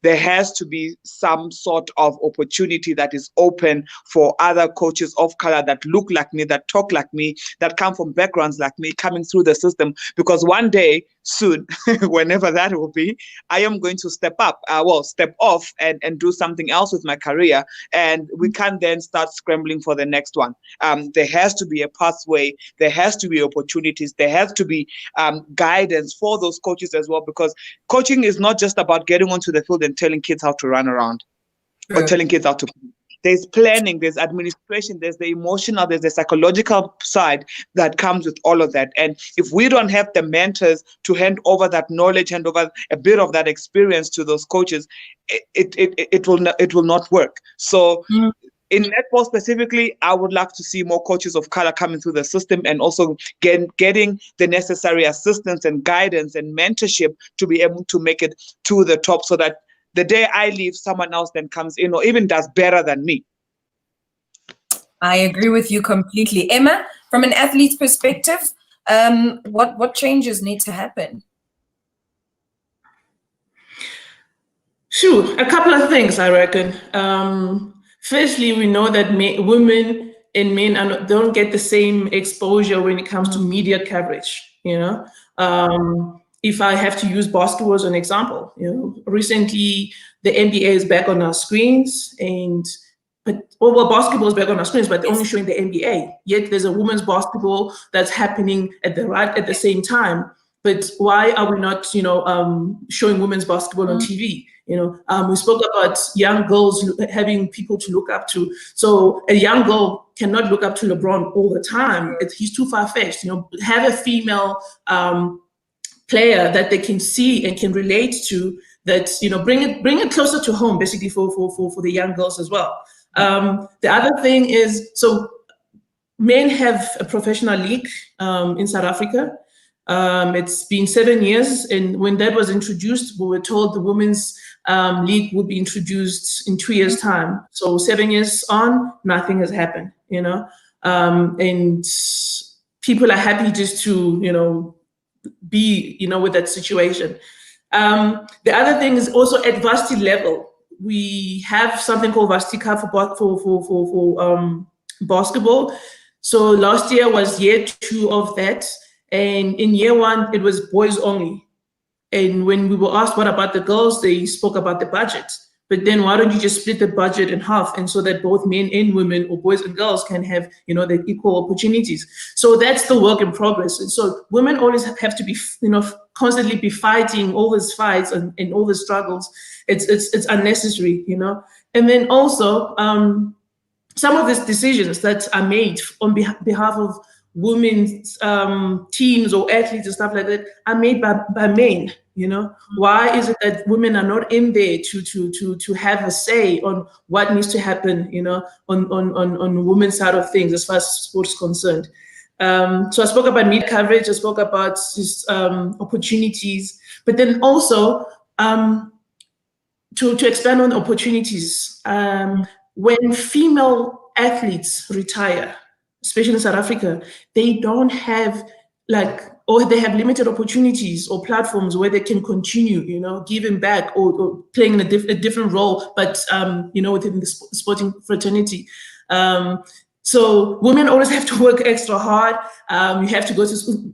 There has to be some sort of opportunity that is open for other coaches of color that look like me, that talk like me, that come from backgrounds like me, coming through the system. Because one day, soon, whenever that will be, I am going to step off and do something else with my career, and we can then start scrambling for the next one. There has to be a pathway, there has to be opportunities, there has to be guidance for those coaches as well, because coaching is not just about getting onto the field and telling kids how to run around or telling kids how to play. There's planning, there's administration, there's the emotional, there's the psychological side that comes with all of that. And if we don't have the mentors to hand over that knowledge, hand over a bit of that experience to those coaches, it will not work. So in netball specifically, I would love to see more coaches of color coming through the system, and also getting the necessary assistance and guidance and mentorship to be able to make it to the top, so that the day I leave, someone else then comes in or even does better than me. I agree with you completely. Emma, from an athlete's perspective, what changes need to happen? Sure, a couple of things, I reckon. Firstly, we know that women and men don't get the same exposure when it comes to media coverage, if I have to use basketball as an example, recently the NBA is back on our screens, well, basketball is back on our screens, but they're only showing the NBA. Yet there's a women's basketball that's happening at the same time. But why are we not, showing women's basketball on TV? We spoke about young girls having people to look up to. So a young girl cannot look up to LeBron all the time. He's too far-fetched. Have a female player that they can see and can relate to. That bring it closer to home, basically for the young girls as well. The other thing is, so men have a professional league in South Africa. It's been 7 years, and when that was introduced, we were told the women's league would be introduced in 2 years' time. So 7 years on, nothing has happened, and people are happy just to, be, with that situation. The other thing is also at varsity level. We have something called Varsity Cup for basketball. So last year was year 2 of that. And in year 1, it was boys only. And when we were asked what about the girls, they spoke about the budget. But then why don't you just split the budget in half, and so that both men and women, or boys and girls, can have, the equal opportunities. So that's the work in progress. And so women always have to be, constantly be fighting all these fights and all the struggles. It's unnecessary, And then also, some of these decisions that are made on behalf of women's teams or athletes and stuff like that are made by men. Why is it that women are not in there to have a say on what needs to happen, on the women's side of things as far as sports is concerned? So I spoke about media coverage, I spoke about just, opportunities, but then also to expand on opportunities, when female athletes retire, especially in South Africa, they don't have or they have limited opportunities or platforms where they can continue, giving back or playing in a different role, but, within the sporting fraternity. So women always have to work extra hard. You have to go to school.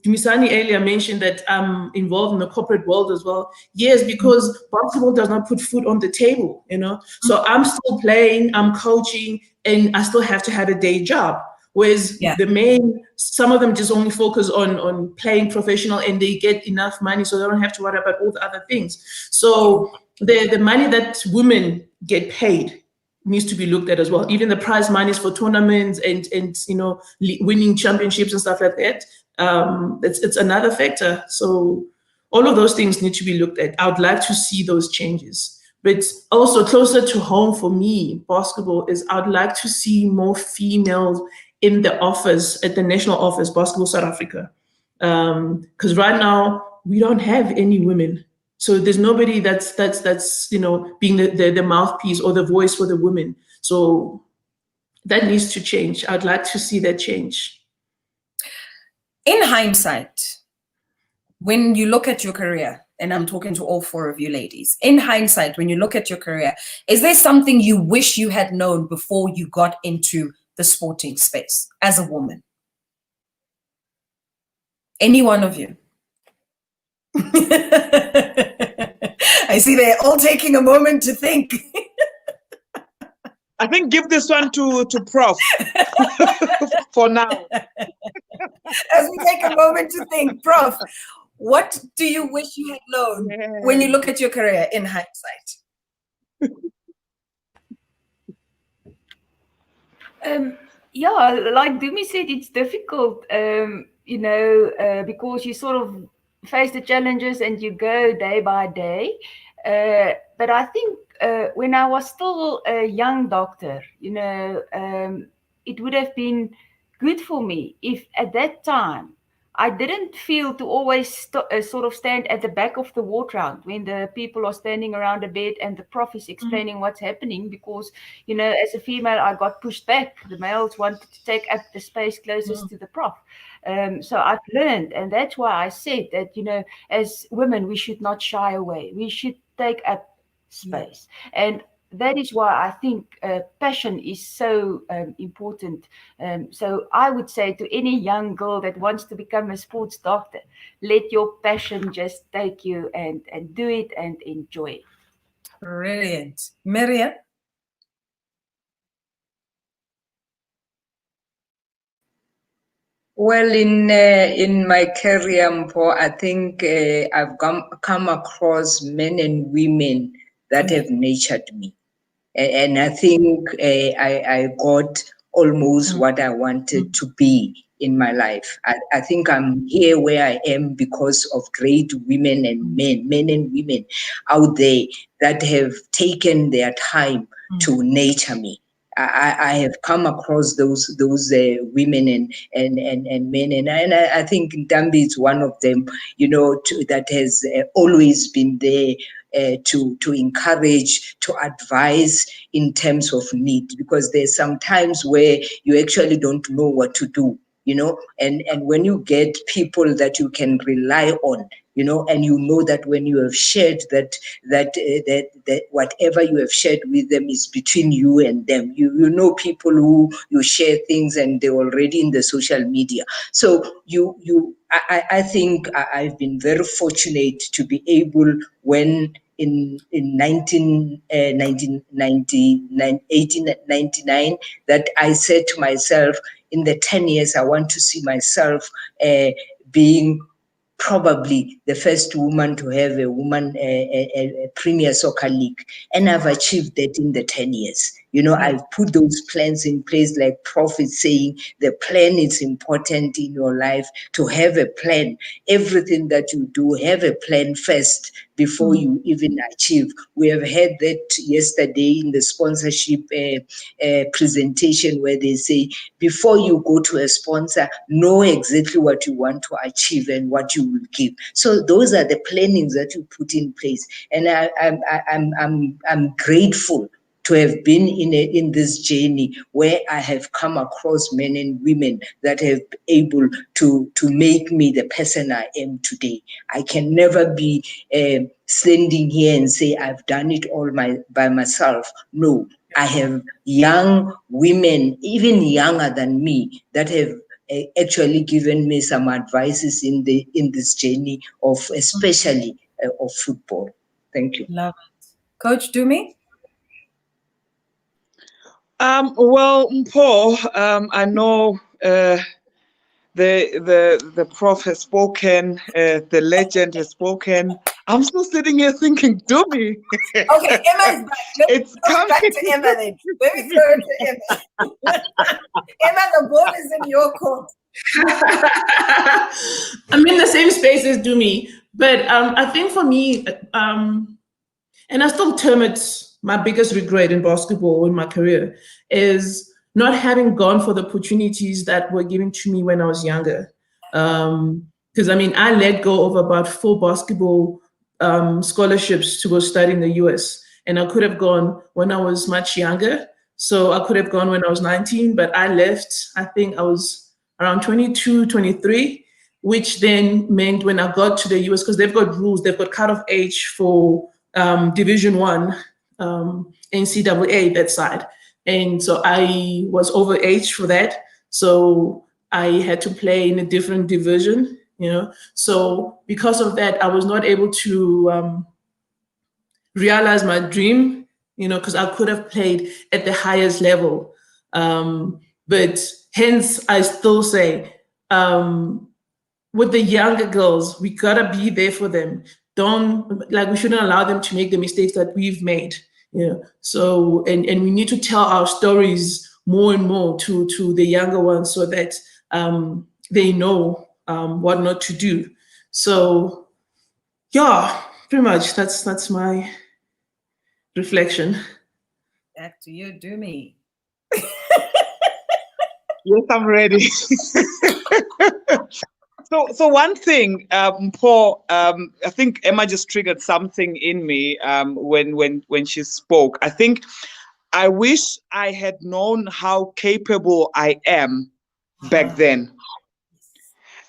Misani earlier mentioned that I'm involved in the corporate world as well. Yes, because basketball does not put food on the table, So I'm still playing, I'm coaching, and I still have to have a day job. Whereas the men, some of them just only focus on playing professional, and they get enough money, so they don't have to worry about all the other things. So the money that women get paid needs to be looked at as well. Even the prize monies for tournaments and winning championships and stuff like that. It's another factor. So all of those things need to be looked at. I would like to see those changes. But also closer to home for me, basketball is I'd like to see more females in the office, at the national office, Basketball South Africa. Because right now we don't have any women. So there's nobody that's being the mouthpiece or the voice for the women. So that needs to change. I'd like to see that change. In hindsight, when you look at your career, and I'm talking to all 4 of you ladies, in hindsight, when you look at your career, is there something you wish you had known before you got into the sporting space as a woman? Any one of you? I see they're all taking a moment to think. I think give this one to Prof for now. As we take a moment to think, Prof, what do you wish you had known when you look at your career in hindsight? Like Dumi said, it's difficult, because you sort of face the challenges and you go day by day. But I think when I was still a young doctor, it would have been good for me if at that time I didn't feel to always sort of stand at the back of the ward round when the people are standing around a bed and the prof is explaining what's happening, because, as a female, I got pushed back. The males wanted to take up the space closest to the prof. So I've learned, and that's why I said that, as women, we should not shy away. We should take up space. And that is why I think passion is so important. So I would say to any young girl that wants to become a sports doctor, let your passion just take you and do it and enjoy it. Brilliant. Miriam? Well, in my career, Mpo, I think I've come across men and women that have nurtured me. And I think I got almost what I wanted to be in my life. I think I'm here where I am because of great women and men and women out there that have taken their time to nurture me. I have come across those women and men, and I think Ndambi is one of them. That has always been there to encourage, to advise in terms of need, because there's some times where you actually don't know what to do. And when you get people that you can rely on, and that when you have shared that whatever you have shared with them is between you and them. People who you share things and they're already in the social media. So I think I've been very fortunate to be able, when in 1899, that I said to myself, in the 10 years, I want to see myself being probably the first woman to have a Premier Soccer League. And I've achieved that in the 10 years. I've put those plans in place, like Prof is saying, the plan is important in your life, to have a plan. Everything that you do, have a plan first before you even achieve. We have had that yesterday in the sponsorship presentation, where they say, before you go to a sponsor, know exactly what you want to achieve and what you will give. So those are the plannings that you put in place. And I'm grateful to have been in this journey where I have come across men and women that have been able to make me the person I am today. I can never be standing here and say I've done it all by myself. No, I have young women, even younger than me, that have actually given me some advices in this journey of, especially of football. Thank you. Love it. Coach Dumi? Well, Paul, I know the prof has spoken, the legend has spoken. I'm still sitting here thinking, Dumi. Okay, Emma is back. It's Let's go back to Emma then. Let me go to Emma. Emma, the ball is in your court. I'm in the same space as Dumi, but I think for me, and I still term it my biggest regret in basketball in my career, is not having gone for the opportunities that were given to me when I was younger. Because I let go of about 4 basketball scholarships to go study in the US. And I could have gone when I was much younger. So I could have gone when I was 19, but I left, I think I was around 22, 23, which then meant when I got to the US, because they've got rules, they've got cutoff age for Division 1, NCAA, that side. And so I was overage for that. So I had to play in a different division, So because of that, I was not able to realize my dream, because I could have played at the highest level. But hence, I still say, with the younger girls, we gotta be there for them. We shouldn't allow them to make the mistakes that we've made. So, and we need to tell our stories more and more to the younger ones, so that they know what not to do. So, yeah, pretty much that's my reflection. Back to you, Dumi. Yes, I'm ready. So one thing, Paul, I think Emma just triggered something in me when she spoke. I think I wish I had known how capable I am back then.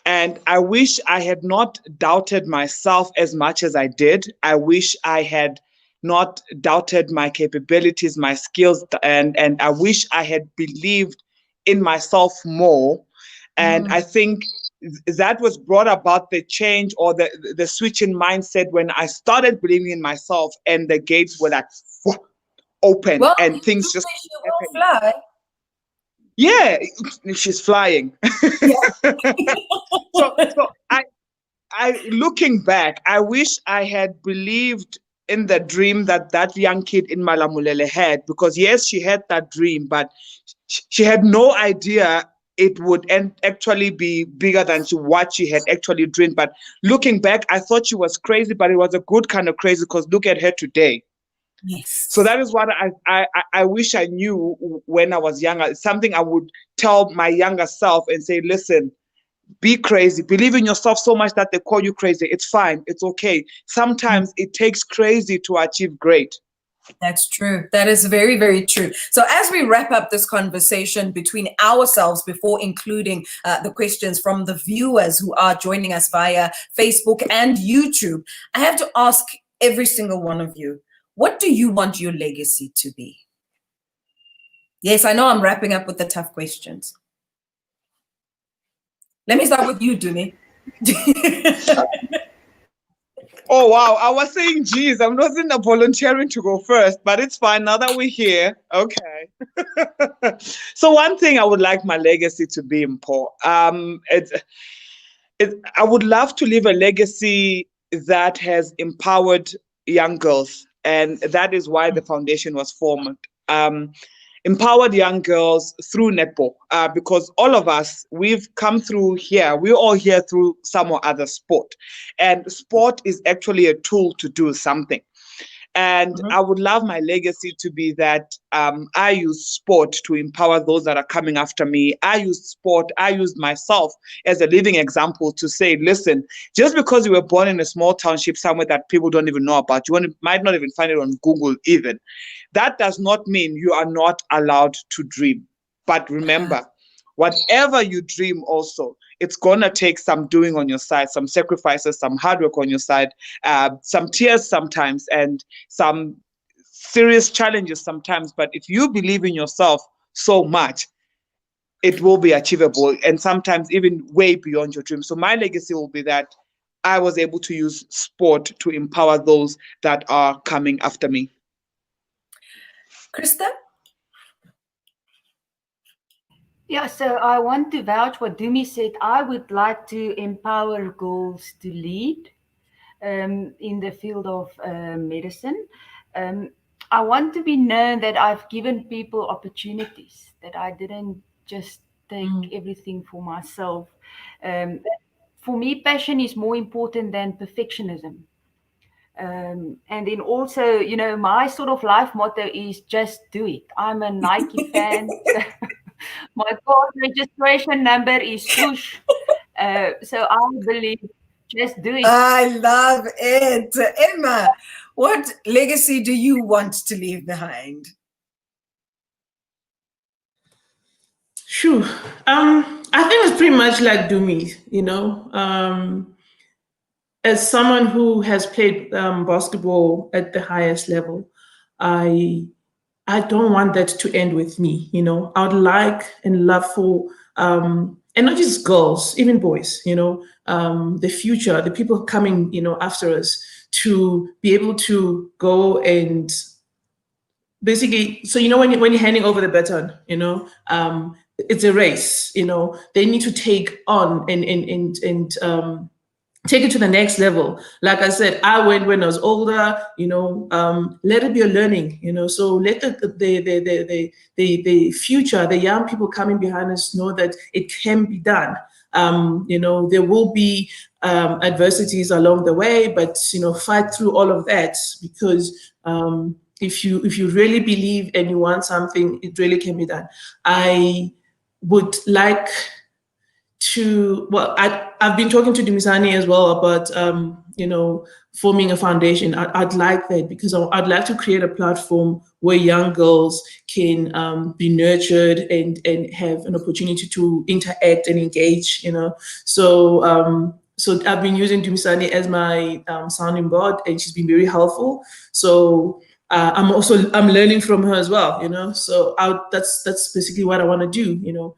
And I wish I had not doubted myself as much as I did. I wish I had not doubted my capabilities, my skills, and I wish I had believed in myself more. And I think that was brought about the change or the switch in mindset when I started believing in myself, and the gates were like open, Well, and you things do just say she will happened. fly. Yeah, she's flying. So I looking back, I wish I had believed in the dream that that young kid in Malamulele had, because yes, she had that dream, but she had no idea it would actually be bigger than what she had actually dreamed. But looking back, I thought she was crazy, but it was a good kind of crazy, because look at her today. Yes. So that is what I wish I knew when I was younger. It's something I would tell my younger self and say, listen, be crazy, believe in yourself so much that they call you crazy. It's fine, it's okay. Sometimes it takes crazy to achieve great. That's true. That is very, very true. So as we wrap up this conversation between ourselves, before including the questions from the viewers who are joining us via Facebook and YouTube, I have to ask every single one of you, what do you want your legacy to be? Yes, I know I'm wrapping up with the tough questions. Let me start with you, Dumi. Oh, wow. I was saying, geez, I wasn't volunteering to go first, but it's fine now that we're here. Okay. So one thing I would like my legacy to be, Mpo, I would love to leave a legacy that has empowered young girls. And that is why the foundation was formed. Empowered young girls through netball, because all of us, we've come through here. We're all here through some or other sport. And sport is actually a tool to do something. And I would love my legacy to be that I use sport to empower those that are coming after me. I use sport, I use myself as a living example to say, listen, just because you were born in a small township somewhere that people don't even know about, might not even find it on Google even, that does not mean you are not allowed to dream. But remember, whatever you dream also, it's going to take some doing on your side, some sacrifices, some hard work on your side, some tears sometimes, and some serious challenges sometimes. But if you believe in yourself so much, it will be achievable, and sometimes even way beyond your dream. So my legacy will be that I was able to use sport to empower those that are coming after me. Krista? Yeah, so I want to vouch what Dumi said. I would like to empower girls to lead in the field of medicine. I want to be known that I've given people opportunities, that I didn't just take everything for myself. For me, passion is more important than perfectionism. And then also, you know, my sort of life motto is just do it. I'm a Nike fan. So my car registration number is swoosh. So I believe just do it. I love it. Emma, what legacy do you want to leave behind? Sure. I think it's pretty much like Dumi, you know. As someone who has played basketball at the highest level, I don't want that to end with me. You know, I would like and love for and not just girls, even boys. You know, the future, the people coming, you know, after us, to be able to go and basically. So you know, when you're handing over the baton, you know, it's a race. You know, they need to take on and take it to the next level. Like I said, I went when I was older, you know, let it be a learning, you know, so let the future, the young people coming behind us know that it can be done. You know, there will be adversities along the way, but, you know, fight through all of that, because if you really believe and you want something, it really can be done. I would like to, well, I've been talking to Dumisani as well about, you know, forming a foundation. I'd like that, because I'd like to create a platform where young girls can be nurtured and have an opportunity to interact and engage, you know. So so I've been using Dumisani as my sounding board, and she's been very helpful. So I'm learning from her as well, you know. So that's basically what I want to do, you know.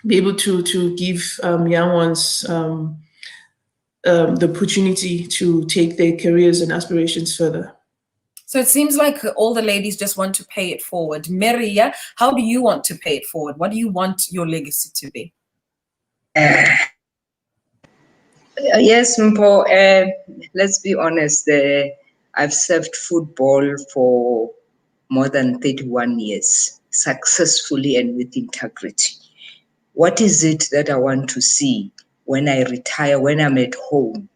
be able to give young ones the opportunity to take their careers and aspirations further. So it seems like all the ladies just want to pay it forward. Maria, how do you want to pay it forward? What do you want your legacy to be? Yes, Mpo, let's be honest. I've served football for more than 31 years, successfully and with integrity. What is it that I want to see when I retire, when I'm at home?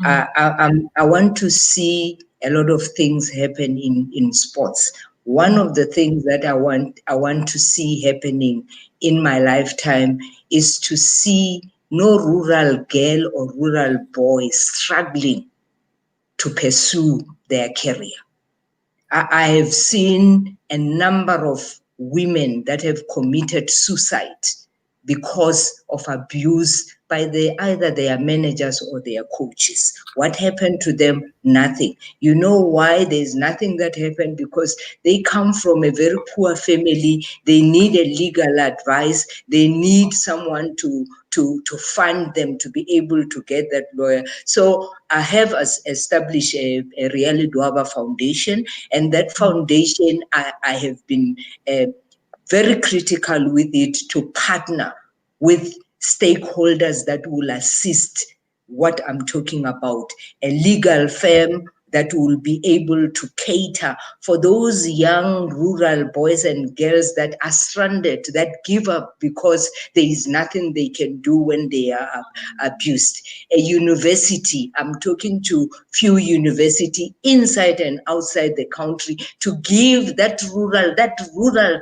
I want to see a lot of things happen in sports. One of the things that I want to see happening in my lifetime is to see no rural girl or rural boy struggling to pursue their career. I have seen a number of women that have committed suicide because of abuse by either their managers or their coaches. What happened to them? Nothing. You know why there's nothing that happened? Because they come from a very poor family. They need a legal advice. They need someone to fund them to be able to get that lawyer. So I have established a Really Dwaba Foundation, and that foundation, I have been very critical with it to partner with stakeholders that will assist what I'm talking about, a legal firm that will be able to cater for those young rural boys and girls that are stranded, that give up because there is nothing they can do when they are abused. A university, I'm talking to few universities inside and outside the country to give that rural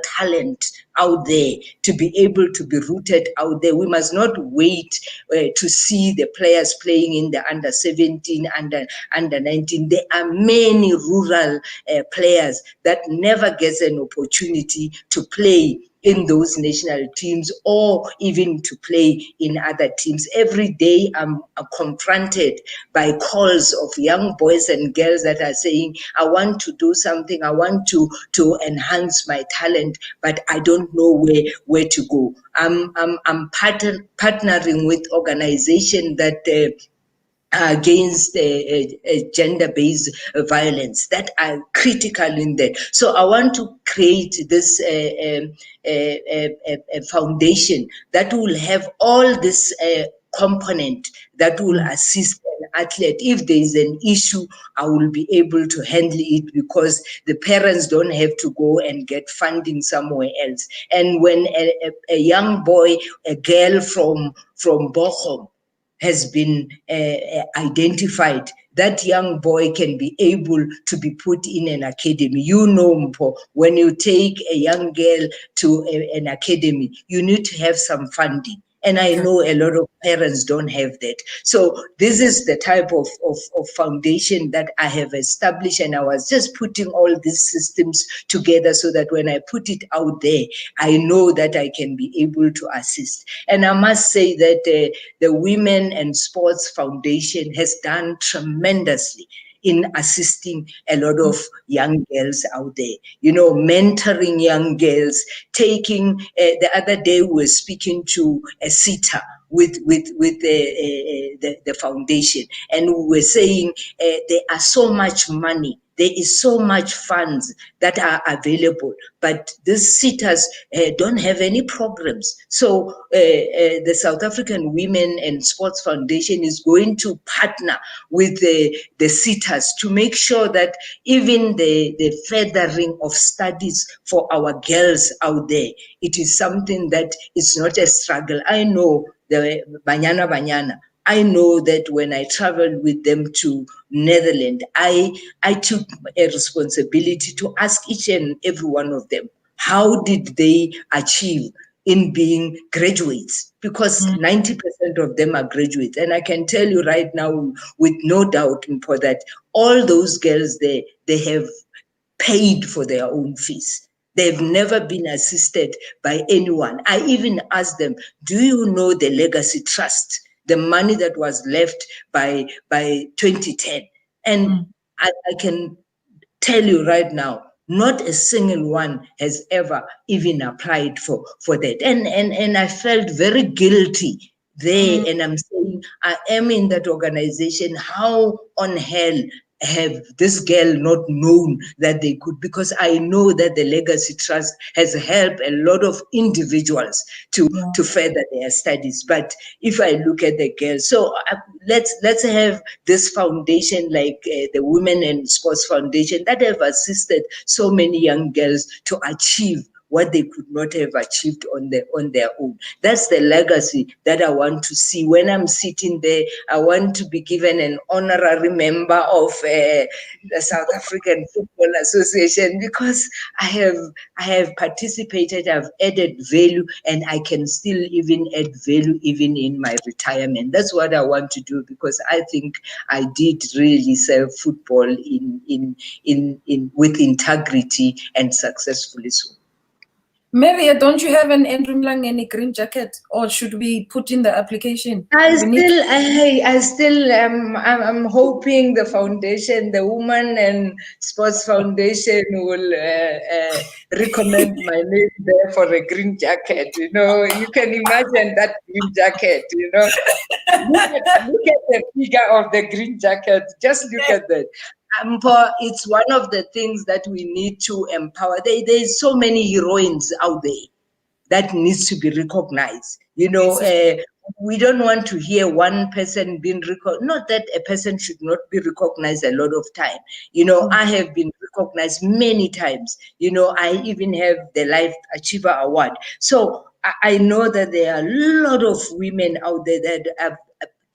talent out there to be able to be rooted out there. We must not wait to see the players playing in the under 17, under 19. There are many rural players that never gets an opportunity to play in those national teams or even to play in other teams. Every day I'm confronted by calls of young boys and girls that are saying, I want to do something, I want to enhance my talent, but I don't know where to go. I'm partnering with organizations that against gender-based violence that are critical in that. So I want to create this foundation that will have all this component that will assist an athlete. If there is an issue, I will be able to handle it because the parents don't have to go and get funding somewhere else. And when a young boy, a girl from Bochum has been identified, that young boy can be able to be put in an academy. You know, Mpo, when you take a young girl to an academy, you need to have some funding. And I know a lot of parents don't have that. So this is the type of foundation that I have established, and I was just putting all these systems together so that when I put it out there, I know that I can be able to assist. And I must say that the Women and Sports Foundation has done tremendously in assisting a lot of young girls out there, you know, mentoring young girls, taking, the other day we were speaking to a sitter with the foundation, and we were saying there are so much money, there is so much funds that are available, but these sitters don't have any programs. So the South African Women and Sports Foundation is going to partner with the sitters to make sure that even the furthering of studies for our girls out there, it is something that is not a struggle. I know the Banyana, I know that when I traveled with them to Netherlands, I took a responsibility to ask each and every one of them, how did they achieve in being graduates? Because 90% of them are graduates. And I can tell you right now, with no doubt, for that, all those girls, they have paid for their own fees. They've never been assisted by anyone. I even asked them, do you know the Legacy Trust, the money that was left by 2010? And I can tell you right now, Not a single one has ever even applied for that. And I felt very guilty there. And I'm saying, I am in that organization. How on hell have this girl not known that they could? Because I know that the Legacy Trust has helped a lot of individuals to further their studies. But if I look at the girls, so let's have this foundation like the Women in Sports Foundation that have assisted so many young girls to achieve what they could not have achieved on their own. That's the legacy that I want to see. When I'm sitting there, I want to be given an honorary member of the South African Football Association, because I have participated, I've added value, and I can still even add value even in my retirement. That's what I want to do, because I think I did really serve football in with integrity and successfully so. Maybe don't you have an Andrew Mlangeni green jacket, or should we put in the application? I still I'm hoping the foundation, the Women and Sports Foundation, will recommend my name there for a green jacket. You know, you can imagine that green jacket. You know, look at the figure of the green jacket. Just look at that. It's one of the things that we need to empower. There's so many heroines out there that needs to be recognized. You know, we don't want to hear one person being recognized. Not that a person should not be recognized a lot of time. You know, I have been recognized many times. You know, I even have the Life Achiever Award. So I know that there are a lot of women out there that have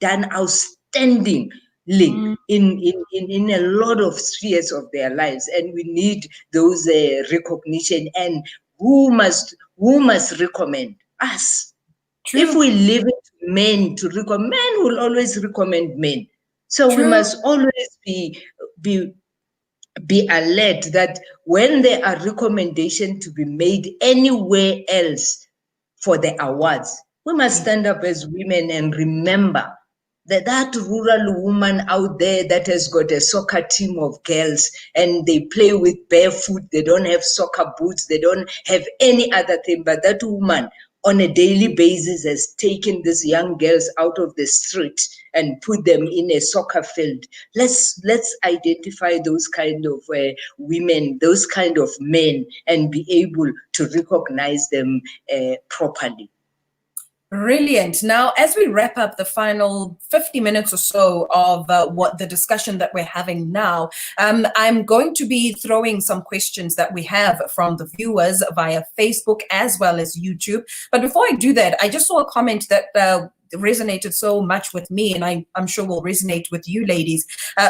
done outstanding in a lot of spheres of their lives, and we need those recognition. And who must recommend us? True. If we leave it to men to recommend, men will always recommend men. So we must always be alert that when there are recommendations to be made anywhere else for the awards, we must stand up as women and remember that rural woman out there that has got a soccer team of girls and they play with barefoot, they don't have soccer boots, they don't have any other thing, but that woman on a daily basis has taken these young girls out of the street and put them in a soccer field. Let's identify those kind of women, those kind of men, and be able to recognize them properly. Brilliant. Now, as we wrap up the final 50 minutes or so of what the discussion that we're having now, I'm going to be throwing some questions that we have from the viewers via Facebook as well as YouTube. But before I do that, I just saw a comment that resonated so much with me, and I'm sure will resonate with you ladies.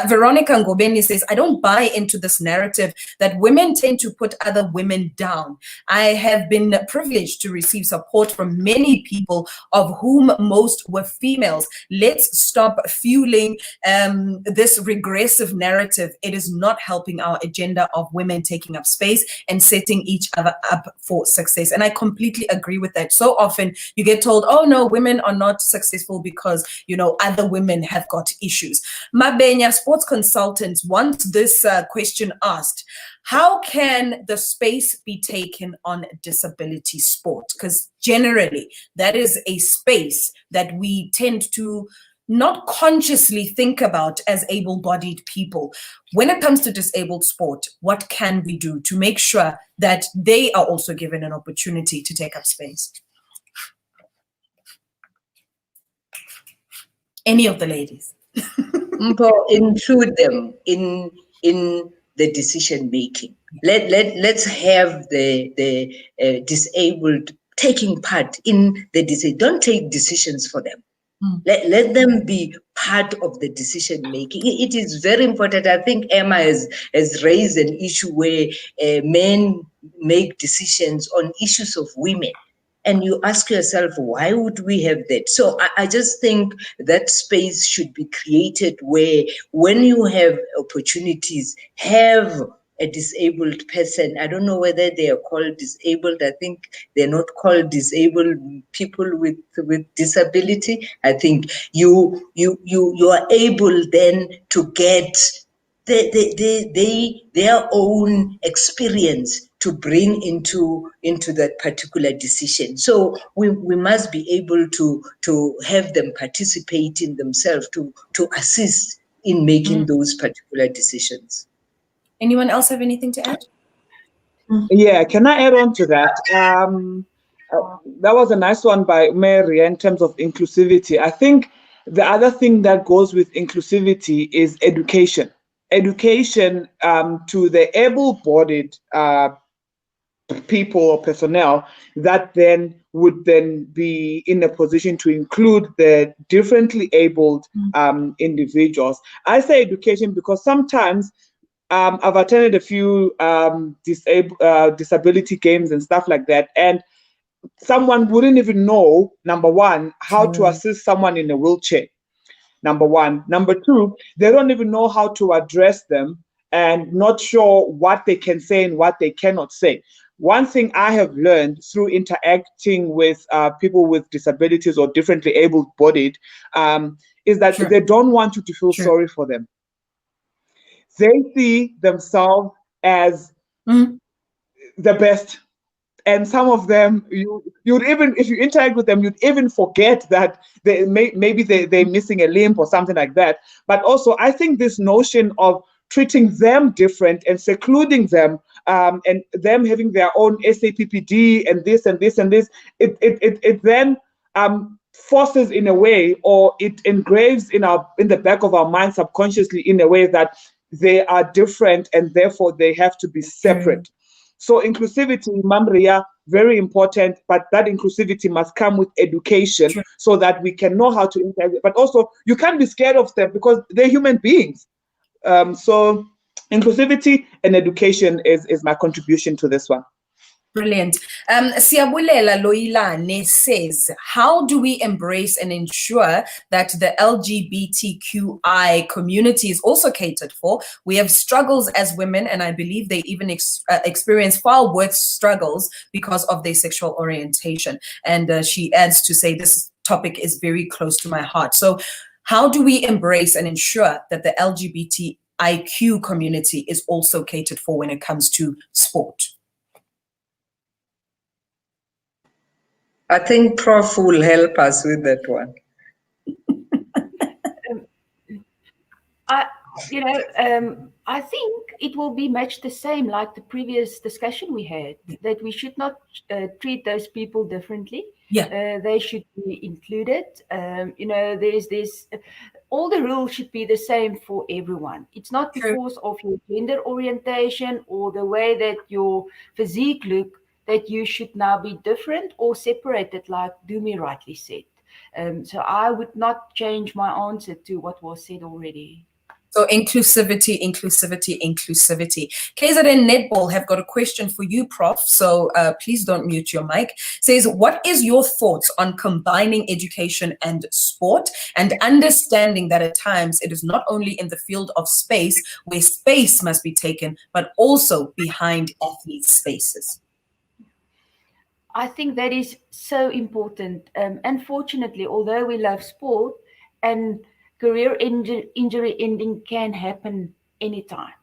Veronica Ngobeni says, I don't buy into this narrative that women tend to put other women down. I have been privileged to receive support from many people, of whom most were females. Let's stop fueling this regressive narrative. It is not helping our agenda of women taking up space and setting each other up for success. And I completely agree with that. So often you get told, oh no, women are not successful because, you know, other women have got issues. Mabenya, sports consultants, want this question asked: how can the space be taken on disability sport? Because generally that is a space that we tend to not consciously think about as able-bodied people. When it comes to disabled sport, what can we do to make sure that they are also given an opportunity to take up space? Any of the ladies. Include them in the decision making. Let's have the disabled taking part in the decision. Don't take decisions for them. Let them be part of the decision making. It is very important. I think Emma has raised an issue where men make decisions on issues of women. And you ask yourself, why would we have that? So I just think that space should be created where when you have opportunities, have a disabled person. I don't know whether they are called disabled. I think they're not called disabled people with disability. I think you are able then to get their own experience to bring into that particular decision. So we must be able to have them participate in themselves to assist in making those particular decisions. Anyone else have anything to add? Yeah, can I add on to that? That was a nice one by Mary in terms of inclusivity. I think the other thing that goes with inclusivity is education. Education to the able-bodied people or personnel that then would then be in a position to include the differently abled individuals. I say education because sometimes I've attended a few disability games and stuff like that, and someone wouldn't even know, number one, how to assist someone in a wheelchair. Number one. Number two, they don't even know how to address them and not sure what they can say and what they cannot say. One thing I have learned through interacting with people with disabilities or differently able-bodied is that they don't want you to feel sorry for them. They see themselves as the best. And some of them, you'd even, if you interact with them, you'd even forget that maybe they're missing a limb or something like that. But also, I think this notion of treating them different and secluding them and them having their own SAPPD and this and this and this, it then forces in a way, or it engraves in the back of our mind subconsciously in a way that they are different and therefore they have to be separate. So inclusivity, Mamria, very important, but that inclusivity must come with education so that we can know how to interact. But also, you can't be scared of them because they're human beings. So inclusivity and education is my contribution to this one. Brilliant. Siabulela Loilane says, how do we embrace and ensure that the LGBTQI community is also catered for? We have struggles as women, and I believe they even experience far worse struggles because of their sexual orientation. And she adds to say, this topic is very close to my heart. So how do we embrace and ensure that the LGBTIQ community is also catered for when it comes to sport? I think Prof will help us with that one. I think it will be much the same like the previous discussion we had, that we should not treat those people differently. They should be included. There's this, all the rules should be the same for everyone. It's not because of your gender orientation or the way that your physique look that you should now be different or separated, like Dumi rightly said. So I would not change my answer to what was said already. So inclusivity, inclusivity, inclusivity. KZN Netball have got a question for you, Prof. So please don't mute your mic. Says, what is your thoughts on combining education and sport, and understanding that at times it is not only in the field of space where space must be taken, but also behind athletes' spaces? I think that is so important. Unfortunately, although we love sport, and career injury ending can happen anytime.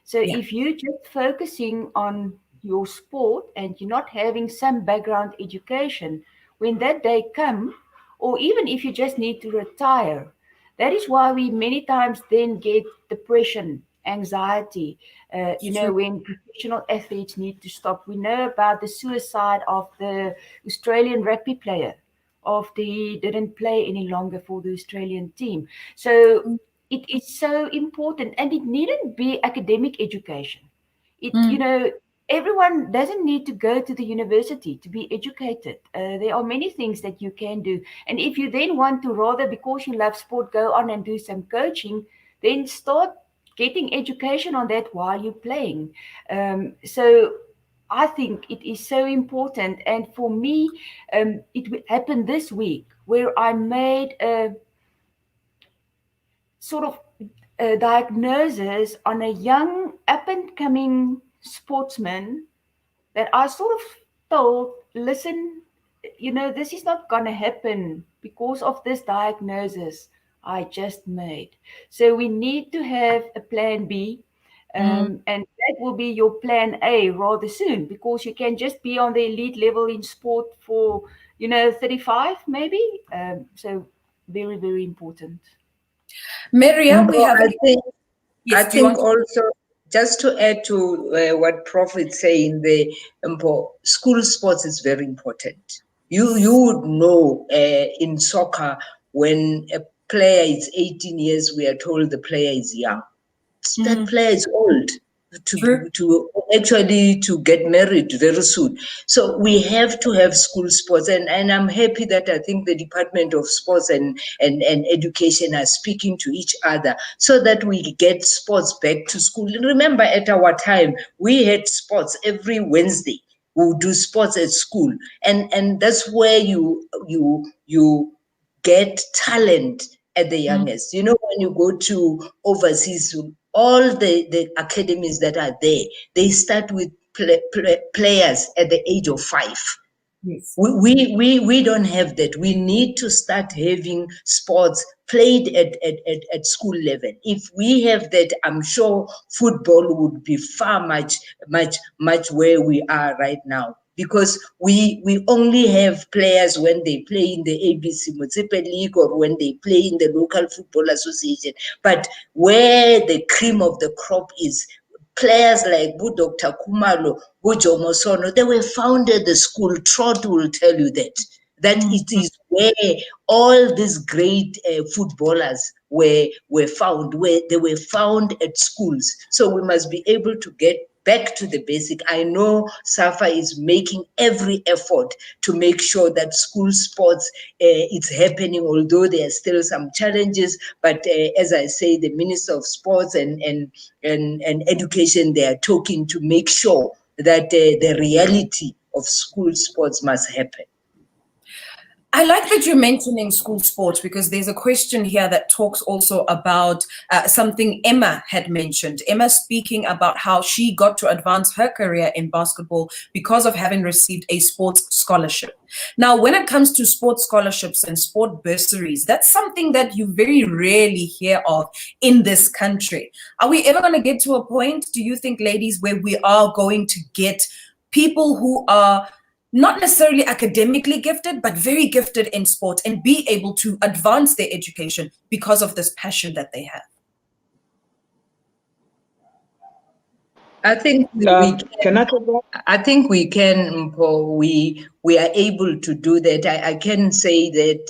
So if you're just focusing on your sport and you're not having some background education, when that day comes, or even if you just need to retire, that is why we many times then get depression, anxiety, when professional athletes need to stop. We know about the suicide of the Australian rugby player after he didn't play any longer for the Australian team. So it is so important, and it needn't be academic education. Everyone doesn't need to go to the university to be educated. There are many things that you can do. And if you then want to, rather because you love sport, go on and do some coaching, then start getting education on that while you're playing. So I think it is so important. And for me, it happened this week where I made a sort of a diagnosis on a young up-and-coming sportsman that I sort of told, listen, this is not going to happen because of this diagnosis. I just made. So we need to have a plan B. And that will be your plan A rather soon, because you can just be on the elite level in sport for, 35 maybe. So very, very important. Maria, we No, have. I Yes, do you think want to? also, just to add to what Prof is saying, the school sports is very important. You would know in soccer, when a player is 18 years, we are told the player is young. That player is old to actually to get married very soon. So we have to have school sports, and I'm happy that I think the Department of Sports and Education are speaking to each other so that we get sports back to school. Remember, at our time, we had sports every Wednesday. We would do sports at school, and that's where you get talent at the youngest. You know, when you go to overseas, all the academies that are there, they start with players at the age of 5. Yes. We don't have that. We need to start having sports played at school level. If we have that, I'm sure football would be far much where we are right now. Because we only have players when they play in the ABC Municipal League or when they play in the local football association. But where the cream of the crop is, players like Dr. Kumalo, Jomo Sono, they were founded the school. Trot will tell you that it is where all these great footballers were found, where they were found at schools. So we must be able to get back to the basic. I know SAFA is making every effort to make sure that school sports it's happening, although there are still some challenges. But as I say, the Minister of Sports and Education, they are talking to make sure that the reality of school sports must happen. I like that you're mentioning school sports, because there's a question here that talks also about something Emma had mentioned. Emma speaking about how she got to advance her career in basketball because of having received a sports scholarship. Now, when it comes to sports scholarships and sport bursaries, that's something that you very rarely hear of in this country. Are we ever going to get to a point, do you think, ladies, where we are going to get people who are not necessarily academically gifted, but very gifted in sport and be able to advance their education because of this passion that they have? I think we can. I think we can. We are able to do that. I can say that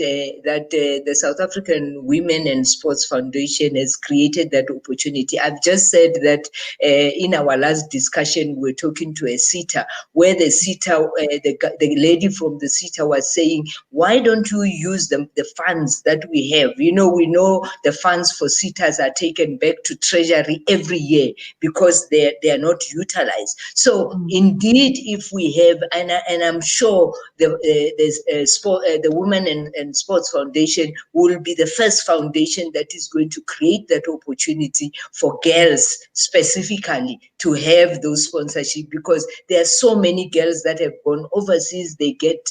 the South African Women and Sports Foundation has created that opportunity. I've just said that in our last discussion, we're talking to a sitter, where the sitter, the lady from the sitter was saying, why don't you use the funds that we have? We know the funds for sitters are taken back to Treasury every year because they are not utilized. So indeed, if we have, and I'm sure the Women and Sports Foundation will be the first foundation that is going to create that opportunity for girls specifically to have those sponsorship, because there are so many girls that have gone overseas. They get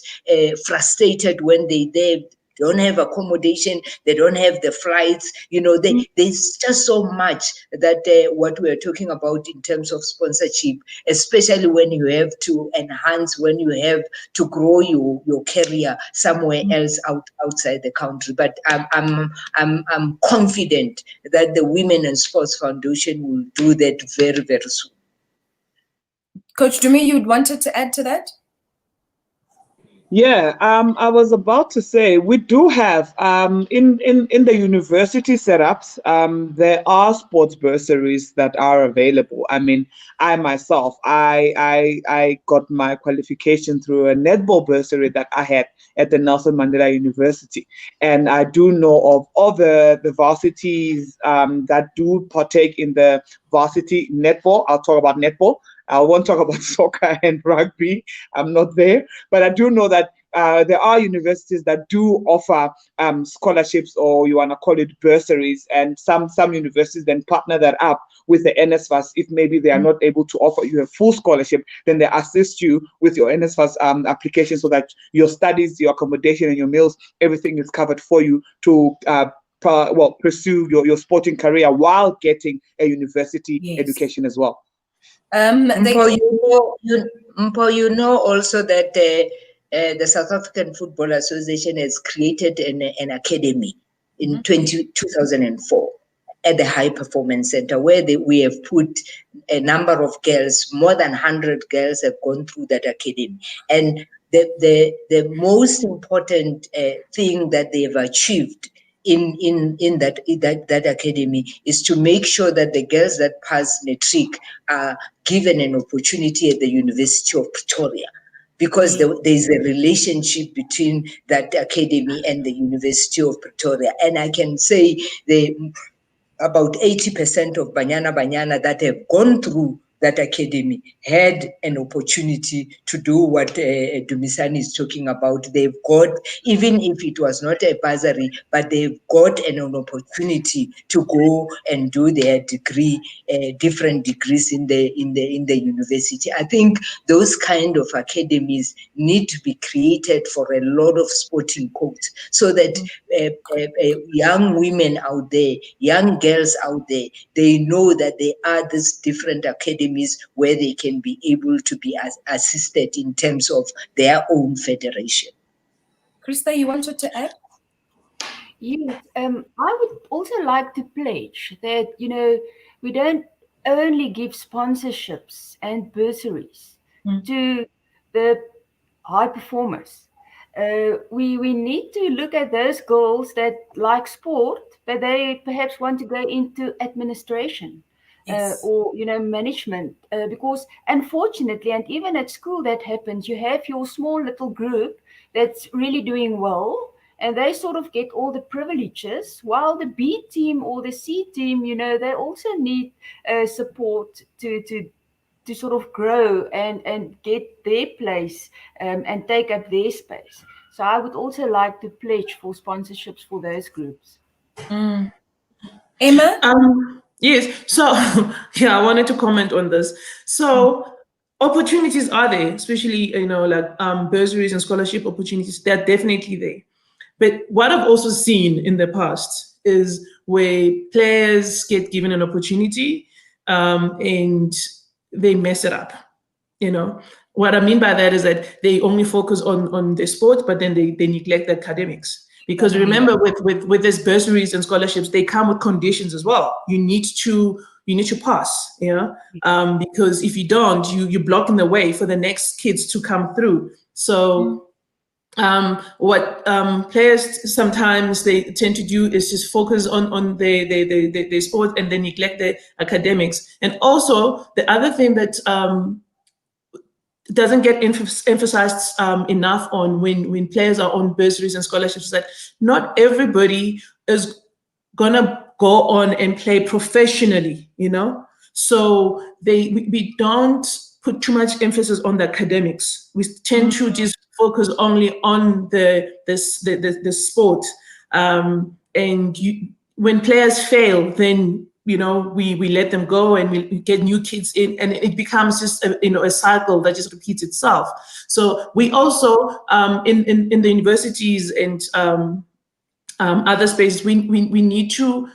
frustrated when they don't have accommodation, they don't have the flights, there's just so much that what we're talking about in terms of sponsorship, especially when you have to enhance, when you have to grow your career somewhere else outside the country. But I'm confident that the Women and Sports Foundation will do that very, very soon. Coach Dumi, you'd wanted to add to that? Yeah, I was about to say we do have in the university setups there are sports bursaries that are available. I mean, I myself I got my qualification through a netball bursary that I had at the Nelson Mandela University, and I do know of other the varsities that do partake in the varsity netball. I'll talk about netball. I won't talk about soccer and rugby. I'm not there, but I do know that there are universities that do offer scholarships, or you want to call it bursaries, and some universities then partner that up with the NSFAS. If maybe they are not able to offer you a full scholarship, then they assist you with your NSFAS application so that your studies, your accommodation, and your meals, everything is covered for you to pursue your sporting career while getting a university Yes. education as well. Mpo, you know also that the South African Football Association has created an academy in 2004 at the High Performance Center, where we have put a number of girls, more than 100 girls have gone through that academy. And the most important thing that they have achieved in that academy is to make sure that the girls that pass matric are given an opportunity at the University of Pretoria, because there is a relationship between that academy and the University of Pretoria. And I can say about 80% of Banyana that have gone through that academy had an opportunity to do what Dumisani is talking about. They've got, even if it was not a bursary, but they've got an opportunity to go and do their degree, different degrees in the university. I think those kind of academies need to be created for a lot of sporting codes, so that young women out there, young girls out there, they know that there are these different academies where they can be able to be assisted in terms of their own federation. Krista, you wanted to add? Yes, I would also like to pledge that, we don't only give sponsorships and bursaries to the high performers. We need to look at those girls that like sport, but they perhaps want to go into administration. Yes. Or management, because unfortunately, and even at school that happens, you have your small little group that's really doing well, and they sort of get all the privileges, while the B team or the C team, they also need support to sort of grow and get their place and take up their space. So I would also like to pledge for sponsorships for those groups. Emma? Yes. So, yeah, I wanted to comment on this. So, opportunities are there, especially, like bursaries and scholarship opportunities. They're definitely there. But what I've also seen in the past is where players get given an opportunity and they mess it up. What I mean by that is that they only focus on the sport, but then they neglect the academics. Because remember, with these bursaries and scholarships, they come with conditions as well. You need to pass, because if you don't, you're blocking the way for the next kids to come through. So what players sometimes they tend to do is just focus on the sport and then neglect the academics. And also the other thing that doesn't get emphasized enough on when players are on bursaries and scholarships is that not everybody is gonna go on and play professionally, So we don't put too much emphasis on the academics. We tend to just focus only on the sport. When players fail, then we let them go and we get new kids in, and it becomes just a cycle that just repeats itself. So we also in the universities and other spaces, we need to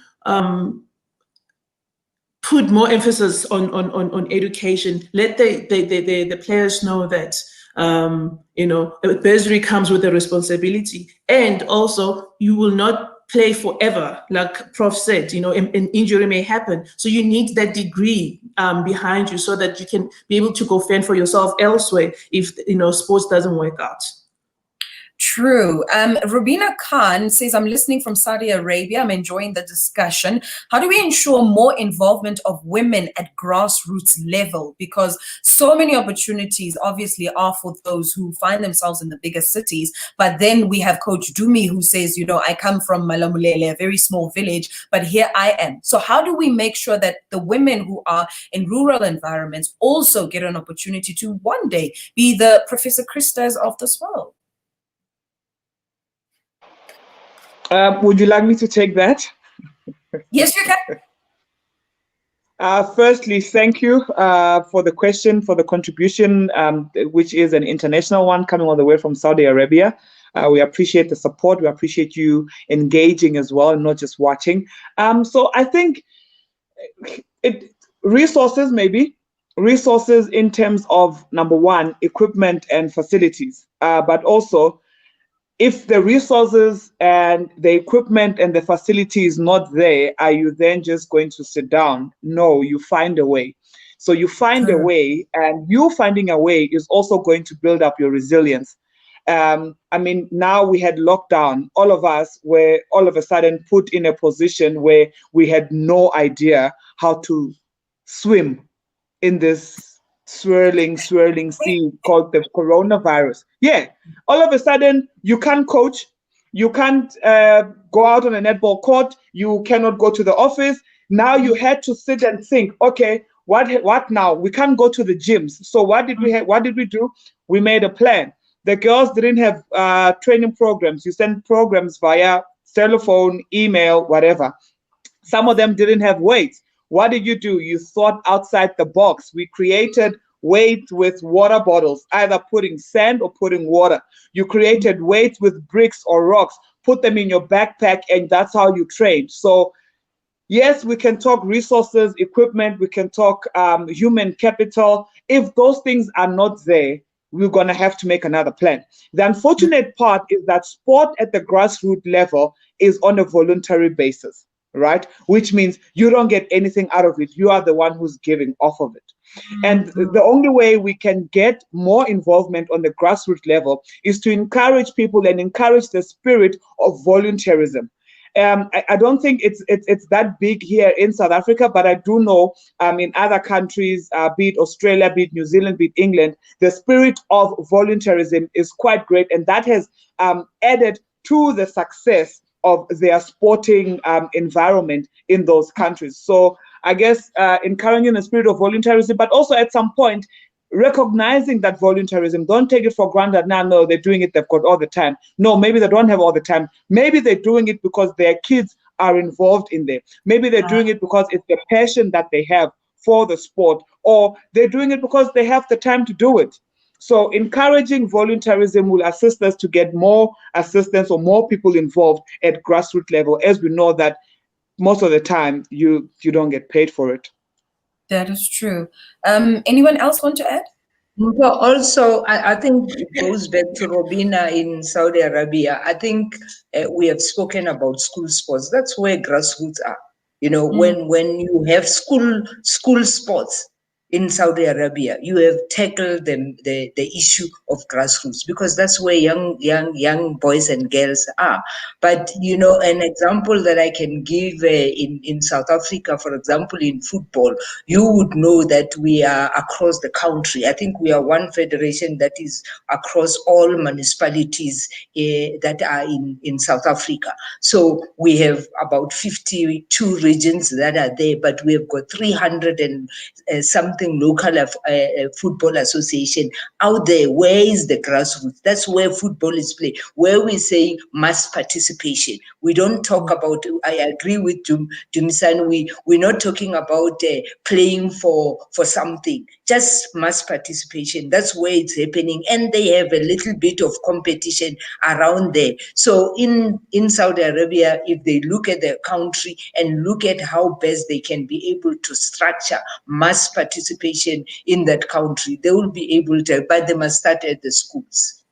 put more emphasis on education. Let the players know that a bursary comes with a responsibility, and also you will not play forever, like Prof said. An injury may happen, so you need that degree behind you so that you can be able to go fend for yourself elsewhere if sports doesn't work out. True. Rubina Khan says, I'm listening from Saudi Arabia. I'm enjoying the discussion. How do we ensure more involvement of women at grassroots level? Because so many opportunities obviously are for those who find themselves in the bigger cities. But then we have Coach Dumi who says, I come from Malamulele, a very small village, but here I am. So how do we make sure that the women who are in rural environments also get an opportunity to one day be the Professor Christas of this world? Would you like me to take that? Yes, you can. Firstly, thank you for the question, for the contribution, which is an international one coming all the way from Saudi Arabia. We appreciate the support. We appreciate you engaging as well and not just watching. So I think resources, maybe resources in terms of, number one, equipment and facilities, but also if the resources and the equipment and the facility is not there, are you then just going to sit down? No, you find a way. So you find a way, and you finding a way is also going to build up your resilience. I mean, now we had lockdown. All of us were all of a sudden put in a position where we had no idea how to swim in this swirling sea called the coronavirus. Yeah, all of a sudden you can't coach, you can't go out on a netball court, you cannot go to the office. Now you had to sit and think, okay, what now? We can't go to the gyms. So what did we do? We made a plan. The girls didn't have training programs. You send programs via telephone, email, whatever. Some of them didn't have weights. What did you do? You thought outside the box. We created weights with water bottles, either putting sand or putting water. You created weights with bricks or rocks, put them in your backpack, and that's how you trained. So yes, we can talk resources, equipment, we can talk human capital. If those things are not there, we're going to have to make another plan. The unfortunate part is that sport at the grassroots level is on a voluntary basis, right? Which means you don't get anything out of it. You are the one who's giving off of it. And the only way we can get more involvement on the grassroots level is to encourage people and encourage the spirit of volunteerism. I don't think it's that big here in South Africa, but I do know in other countries, be it Australia, be it New Zealand, be it England, the spirit of volunteerism is quite great, and that has added to the success of their sporting environment in those countries. So I guess encouraging the spirit of volunteerism, but also at some point recognizing that volunteerism, don't take it for granted. Now, no, they're doing it, they've got all the time. No, maybe they don't have all the time. Maybe they're doing it because their kids are involved in there. Maybe they're doing it because it's the passion that they have for the sport, or they're doing it because they have the time to do it. So encouraging volunteerism will assist us to get more assistance or more people involved at grassroots level, as we know that most of the time you don't get paid for it. That is true. Anyone else want to add? Well, also, I think it goes back to Robina in Saudi Arabia. I think we have spoken about school sports. That's where grassroots are. You know, when you have school sports in Saudi Arabia, you have tackled the issue of grassroots, because that's where young boys and girls are. But you know, an example that I can give in South Africa, for example, in football, you would know that we are across the country. I think we are one federation that is across all municipalities that are in South Africa. So we have about 52 regions that are there, but we have got 300 and something local football association out there. Where is the grassroots? That's where football is played, where we say mass participation. We don't talk about, I agree with Dumisani, we're not talking about playing for something, just mass participation. That's where it's happening, and they have a little bit of competition around there. So in Saudi Arabia, if they look at the country and look at how best they can be able to structure mass participation in that country, they will be able to, but they must start at the schools.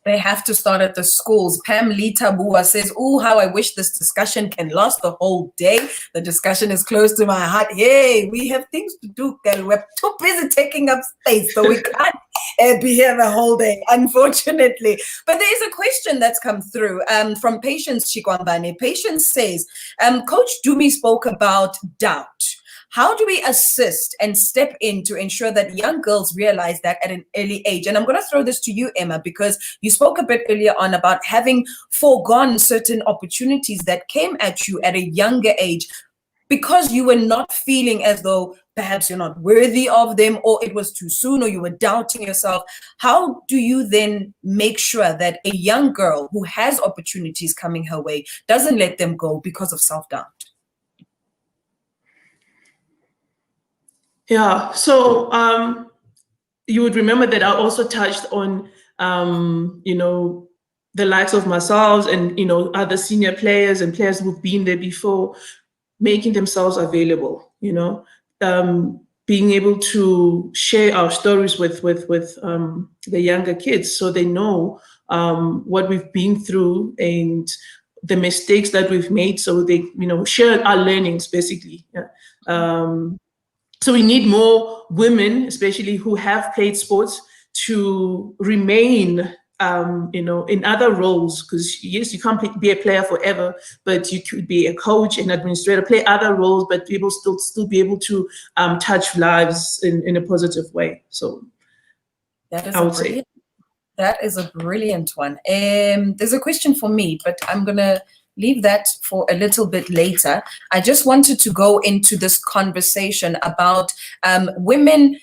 They have to start at the schools. Pam Lee Tabua says, "Oh, how I wish this discussion can last the whole day. The discussion is close to my heart. Hey, we have things to do, girl. We're too busy taking up space, so we can't be here the whole day, unfortunately." But there is a question that's come through from Patience Chikwambane. Patience says, Coach Dumi spoke about doubt. How do we assist and step in to ensure that young girls realize that at an early age? And I'm going to throw this to you, Emma, because you spoke a bit earlier on about having foregone certain opportunities that came at you at a younger age because you were not feeling as though perhaps you're not worthy of them, or it was too soon, or you were doubting yourself. How do you then make sure that a young girl who has opportunities coming her way doesn't let them go because of self-doubt? Yeah, so you would remember that I also touched on, you know, the likes of myself and, you know, other senior players and players who've been there before, making themselves available, you know, being able to share our stories with the younger kids so they know what we've been through and the mistakes that we've made, so they, you know, share our learnings basically. Yeah. So we need more women, especially who have played sports, to remain, you know, in other roles. Because yes, you can't be a player forever, but you could be a coach, an administrator, play other roles, but people still be able to touch lives in a positive way. So That is I would say. That is a brilliant one. There's a question for me, but I'm gonna leave that for a little bit later. I just wanted to go into this conversation about women.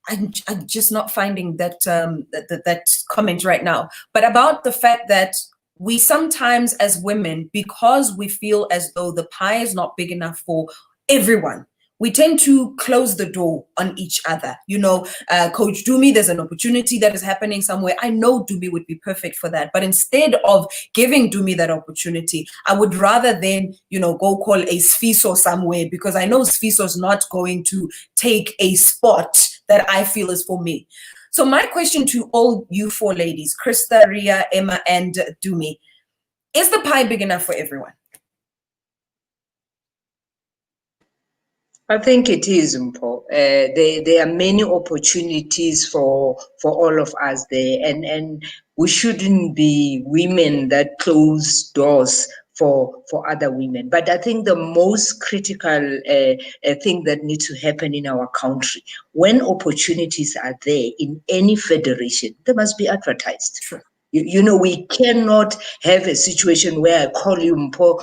I'm just not finding that, that comment right now, but about the fact that we sometimes as women, because we feel as though the pie is not big enough for everyone, we tend to close the door on each other. You know, Coach Dumi, there's an opportunity that is happening somewhere. I know Dumi would be perfect for that. But instead of giving Dumi that opportunity, I would rather then, you know, go call a Sfiso somewhere, because I know Sfiso's not going to take a spot that I feel is for me. So my question to all you four ladies, Krista, Ria, Emma, and Dumi, is the pie big enough for everyone? I think it is, Mpo. There are many opportunities for all of us there, and we shouldn't be women that close doors for other women. But I think the most critical thing that needs to happen in our country, when opportunities are there in any federation, they must be advertised. Sure. You know, we cannot have a situation where I call you, Mpo,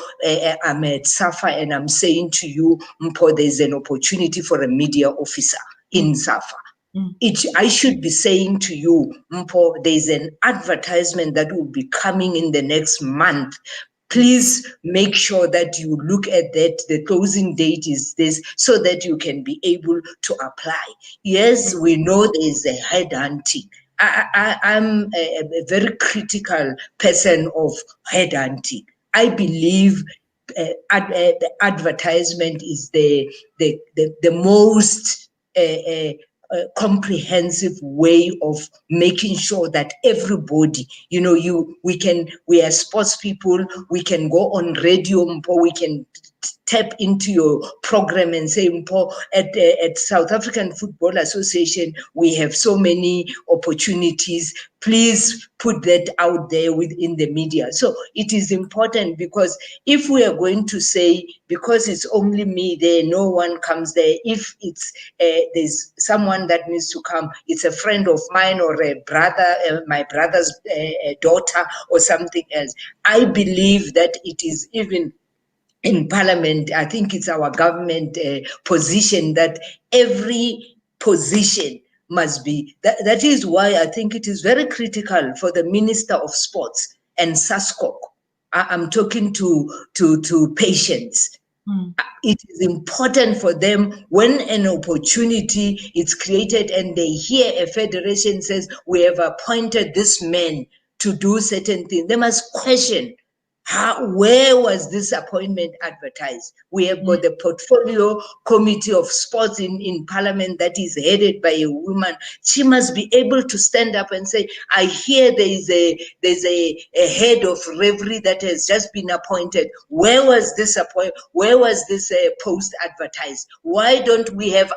I'm at SAFA and I'm saying to you, Mpo, there's an opportunity for a media officer in SAFA. I should be saying to you, Mpo, there's an advertisement that will be coming in the next month. Please make sure that you look at that. The closing date is this, so that you can be able to apply. Yes, we know there's a headhunting. I'm a very critical person of headhunting. I believe the advertisement is the most comprehensive way of making sure that everybody, you know, we are sports people, we can go on radio, we can tap into your program and say, Mpo, at South African Football Association, we have so many opportunities. Please put that out there within the media. So it is important, because if we are going to say, because it's only me there, no one comes there, if it's there's someone that needs to come, it's a friend of mine or a brother, my brother's daughter or something else. I believe that it is even in Parliament, I think it's our government position that every position must be. That is why I think it is very critical for the Minister of Sports and SASCOC. I'm talking to patients. It is important for them, when an opportunity is created and they hear a federation says, we have appointed this man to do certain things, they must question, where was this appointment advertised? We have got the portfolio committee of sports in Parliament that is headed by a woman. She must be able to stand up and say, I hear there's a head of referee that has just been appointed. Where was this Where was this post advertised? Why don't we have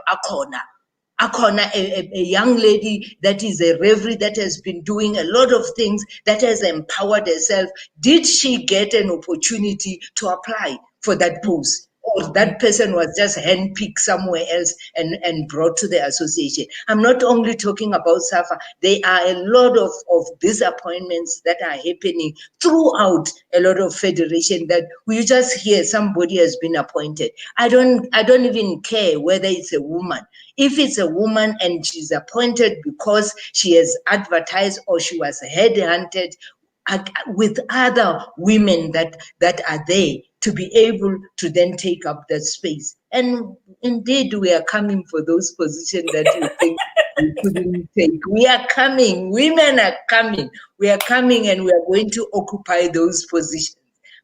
a young lady that is a referee that has been doing a lot of things, that has empowered herself? Did she get an opportunity to apply for that post? Or that person was just handpicked somewhere else and brought to the association? I'm not only talking about SAFA. There are a lot of disappointments that are happening throughout a lot of federation, that we just hear somebody has been appointed. I don't even care whether it's a woman. If it's a woman and she's appointed because she has advertised or she was headhunted with other women that are there, to be able to then take up that space. And indeed, we are coming for those positions that you think we couldn't take. We are coming. Women are coming. We are coming, and we are going to occupy those positions.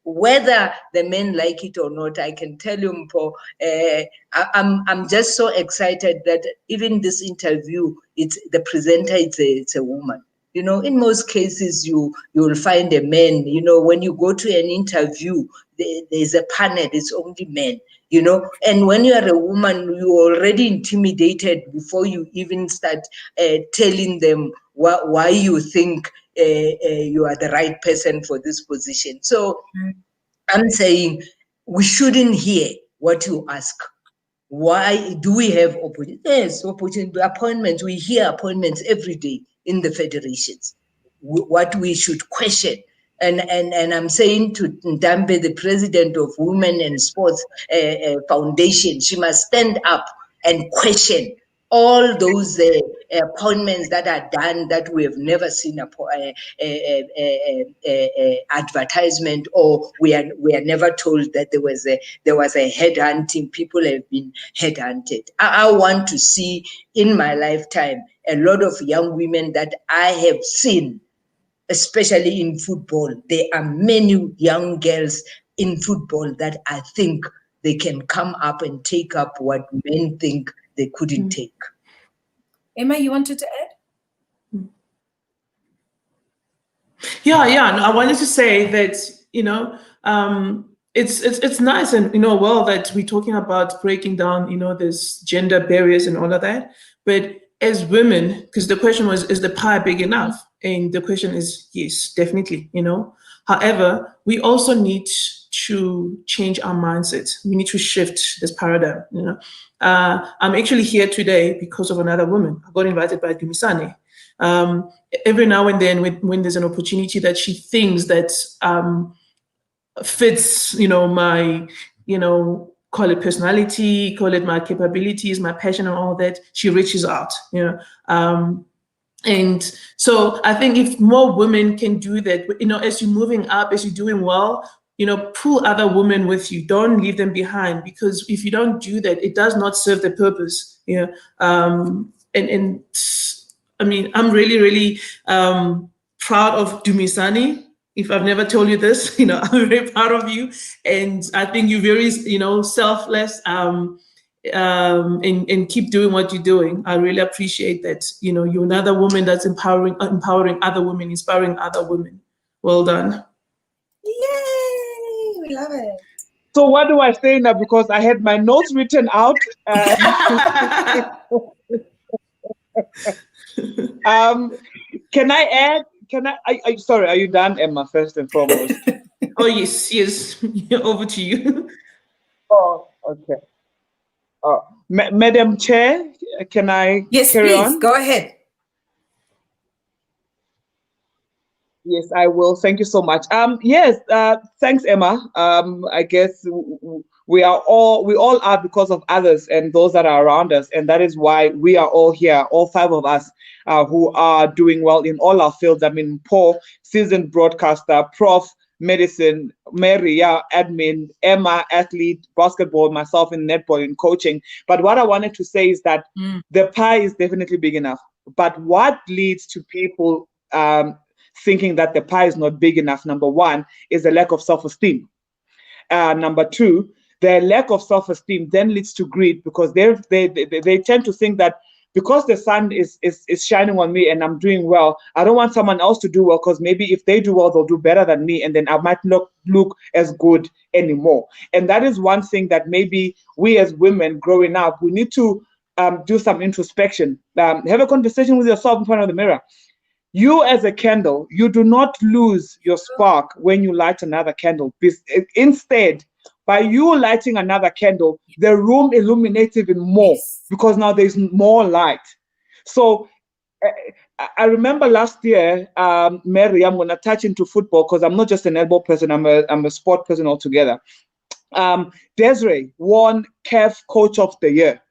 Whether the men like it or not, I can tell you, Mpo, I'm just so excited that even this interview, it's the presenter, it's a woman. You know, in most cases, you will find a man. You know, when you go to an interview, there's a panel, it's only men. You know, and when you are a woman, you're already intimidated before you even start telling them why you think you are the right person for this position. So I'm saying we shouldn't hear what you ask. Why do we have opportunity? Yes, opportunity appointments. We hear appointments every day in the federations. What we should question. And I'm saying to Ndambe, the president of Women in Sports Foundation, she must stand up and question all those appointments that are done that we have never seen advertisement, or we are never told that there was a headhunting. People have been headhunted. I want to see in my lifetime a lot of young women that I have seen, especially in football. There are many young girls in football that I think they can come up and take up what men think they couldn't take. Emma, you wanted to add? Yeah. No, I wanted to say that, you know, it's nice and, you know, well that we're talking about breaking down, you know, this gender barriers and all of that. But as women, because the question was, is the pie big enough? And the question is, yes, definitely, you know. However, we also need to change our mindset. We need to shift this paradigm, you know. I'm actually here today because of another woman. I got invited by Dumisani. Every now and then when there's an opportunity that she thinks that fits, you know, my, you know, call it personality, call it my capabilities, my passion and all that, she reaches out, you know. And so I think if more women can do that, you know, as you're moving up, as you're doing well, you know, pull other women with you. Don't leave them behind, because if you don't do that, it does not serve the purpose. You know, and I mean, I'm really, really proud of Dumisani. If I've never told you this, you know, I'm very proud of you, and I think you're very, you know, selfless. And keep doing what you're doing. I really appreciate that. You know, you're another woman that's empowering other women, inspiring other women. Well done. Yay! We love it. So what do I say now? Because I had my notes written out. Can I add? Sorry, are you done, Emma? First and foremost. Oh yes. Over to you. Oh, okay. Madam Chair, can I carry on? Yes, please, go ahead. Yes, I will. Thank you so much. Yes, thanks, Emma. I guess we all are because of others and those that are around us, and that is why we are all here, all five of us who are doing well in all our fields. I mean, Paul, seasoned broadcaster, Prof, medicine, Mary, admin, Emma, athlete, basketball, myself in netball and coaching. But what I wanted to say is that the pie is definitely big enough. But what leads to people thinking that the pie is not big enough, number one, is a lack of self-esteem. Number two, the lack of self-esteem then leads to greed, because they tend to think that because the sun is shining on me and I'm doing well, I don't want someone else to do well, because maybe if they do well, they'll do better than me, and then I might not look as good anymore. And that is one thing that maybe we as women growing up, we need to do some introspection. Have a conversation with yourself in front of the mirror. You as a candle, you do not lose your spark when you light another candle. Instead, by you lighting another candle, the room illuminates even more, because now there's more light. So I remember last year, Mary, I'm going to touch into football because I'm not just a netball person, I'm a sport person altogether. Desiree won CAF Coach of the Year.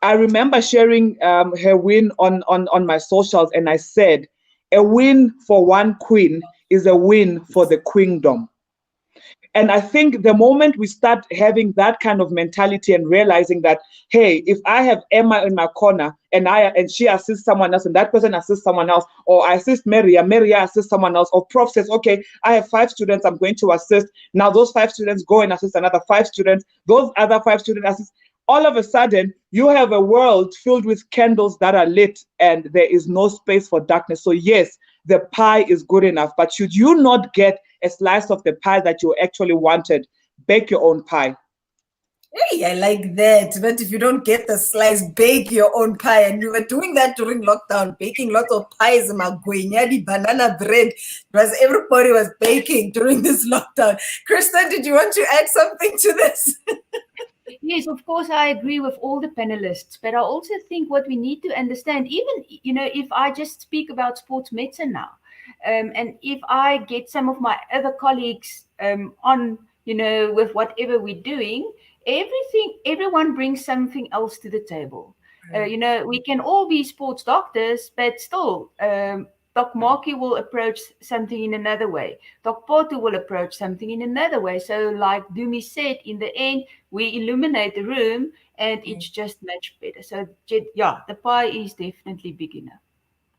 I remember sharing her win on my socials, and I said, a win for one queen is a win for the queendom. And I think the moment we start having that kind of mentality and realizing that, hey, if I have Emma in my corner and she assists someone else and that person assists someone else, or I assist Maria assists someone else, or Prof says, okay, I have 5 students, I'm going to assist. Now those 5 students go and assist another 5 students. Those other 5 students assist. All of a sudden, you have a world filled with candles that are lit and there is no space for darkness. So yes, the pie is good enough, but should you not get a slice of the pie that you actually wanted, bake your own pie. Hey, I like that. But if you don't get the slice, bake your own pie. And we were doing that during lockdown, baking lots of pies, magwenyadi, banana bread. Because everybody was baking during this lockdown. Kristen, did you want to add something to this? Yes, of course, I agree with all the panelists, but I also think what we need to understand, even, if I just speak about sports medicine now, and if I get some of my other colleagues on, with whatever we're doing, everyone brings something else to the table. We can all be sports doctors, but still, Doc Markey will approach something in another way. Doc Porter will approach something in another way. So like Dumi said, in the end, we illuminate the room and it's just much better. So yeah, the pie is definitely big enough.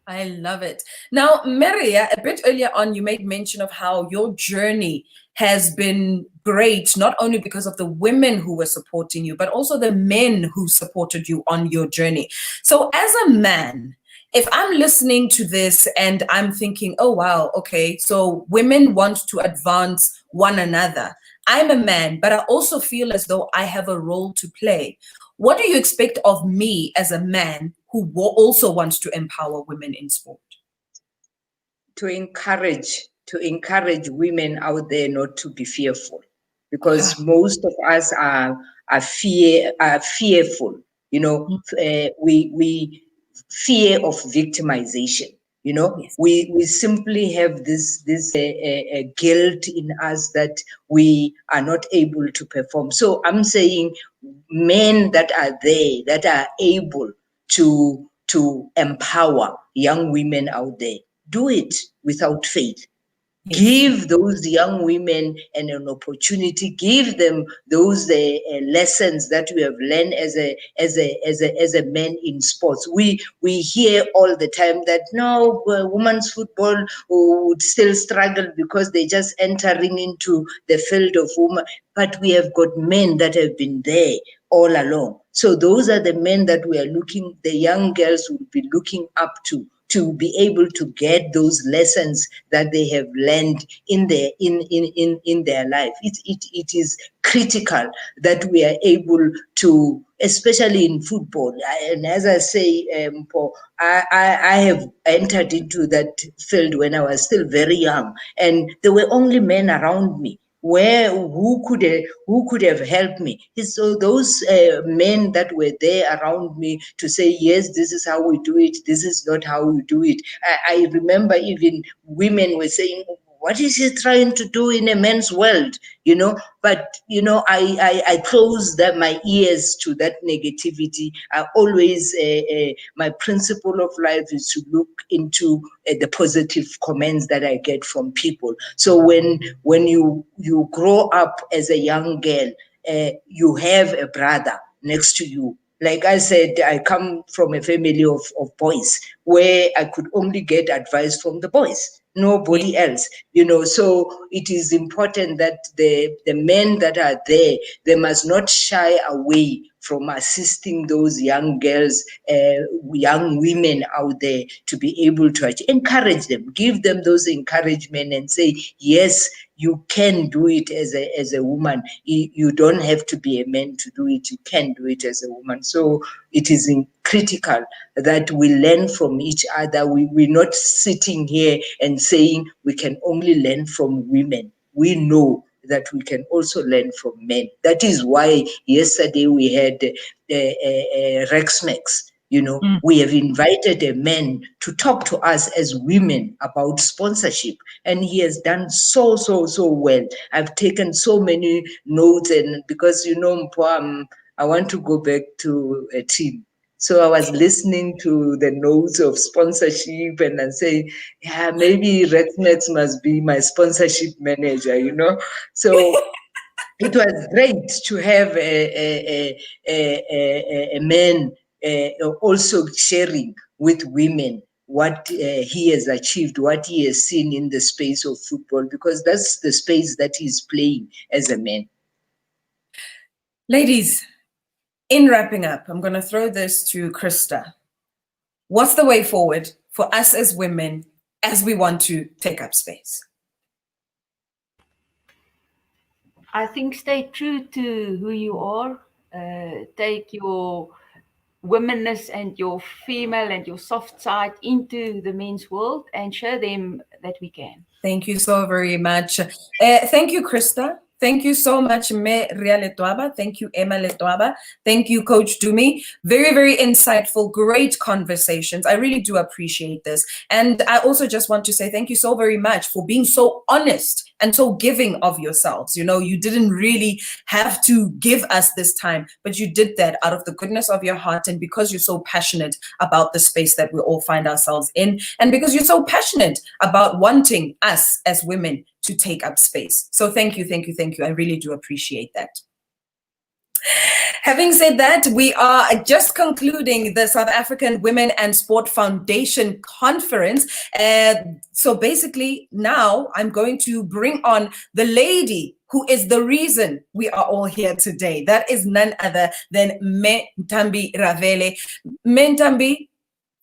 I love it. Now, Maria, a bit earlier on, you made mention of how your journey has been great, not only because of the women who were supporting you, but also the men who supported you on your journey. So as a man, if I'm listening to this and I'm thinking, oh, wow, okay, so women want to advance one another. I'm a man, but I also feel as though I have a role to play. What do you expect of me as a man who also wants to empower women in sport? To encourage women out there not to be fearful, because most of us are fearful. We fear of victimization. Yes. We simply have this guilt in us that we are not able to perform. So I'm saying men that are there, that are able to empower young women out there, do it without faith. Yes. Give those young women an opportunity. Give them those lessons that we have learned as a man in sports. We hear all the time that no, women's football would still struggle because they're just entering into the field of women. But we have got men that have been there all along. So those are the men that we are the young girls will be looking up to be able to get those lessons that they have learned in their life. It is critical that we are able to, especially in football. And as I say, Paul, I have entered into that field when I was still very young, and there were only men around me. Who could have helped me? So those men that were there around me to say, yes, this is how we do it, this is not how we do it. I remember even women were saying, what is he trying to do in a men's world? But I close my ears to that negativity. I always my principle of life is to look into the positive comments that I get from people. So when you grow up as a young girl, you have a brother next to you. Like I said, I come from a family of boys where I could only get advice from the boys, nobody else, so it is important that the men that are there, they must not shy away from assisting those young girls, young women out there to be able to encourage them, give them those encouragement and say, yes, you can do it as a woman. You don't have to be a man to do it. You can do it as a woman. So it is critical that we learn from each other. We're not sitting here and saying we can only learn from women. We know that we can also learn from men. That is why yesterday we had Rexmex. We have invited a man to talk to us as women about sponsorship, and he has done so well. I've taken so many notes, and because I want to go back to a team. So I was listening to the notes of sponsorship and I'm saying, yeah, maybe Rednets must be my sponsorship manager, you know. So it was great to have a man also sharing with women what he has achieved, what he has seen in the space of football, because that's the space that he's playing as a man. Ladies, in wrapping up, I'm going to throw this to Krista. What's the way forward for us as women as we want to take up space? I think stay true to who you are. Take your womanness and your female and your soft side into the men's world and show them that we can. Thank you so very much. Thank you, Krista. Thank you so much, Me Ria Letwaba. Thank you, Emma Letwaba. Thank you, Coach Dumi. Very, very insightful, great conversations. I really do appreciate this. And I also just want to say thank you so very much for being so honest and so giving of yourselves. You know, you didn't really have to give us this time, but you did that out of the goodness of your heart and because you're so passionate about the space that we all find ourselves in, and because you're so passionate about wanting us as women to take up space. So thank you, thank you, thank you. I really do appreciate that. Having said that, we are just concluding the South African Women and Sport Foundation Conference. So basically now I'm going to bring on the lady who is the reason we are all here today. That is none other than Mentambi Ravele. Mentambi,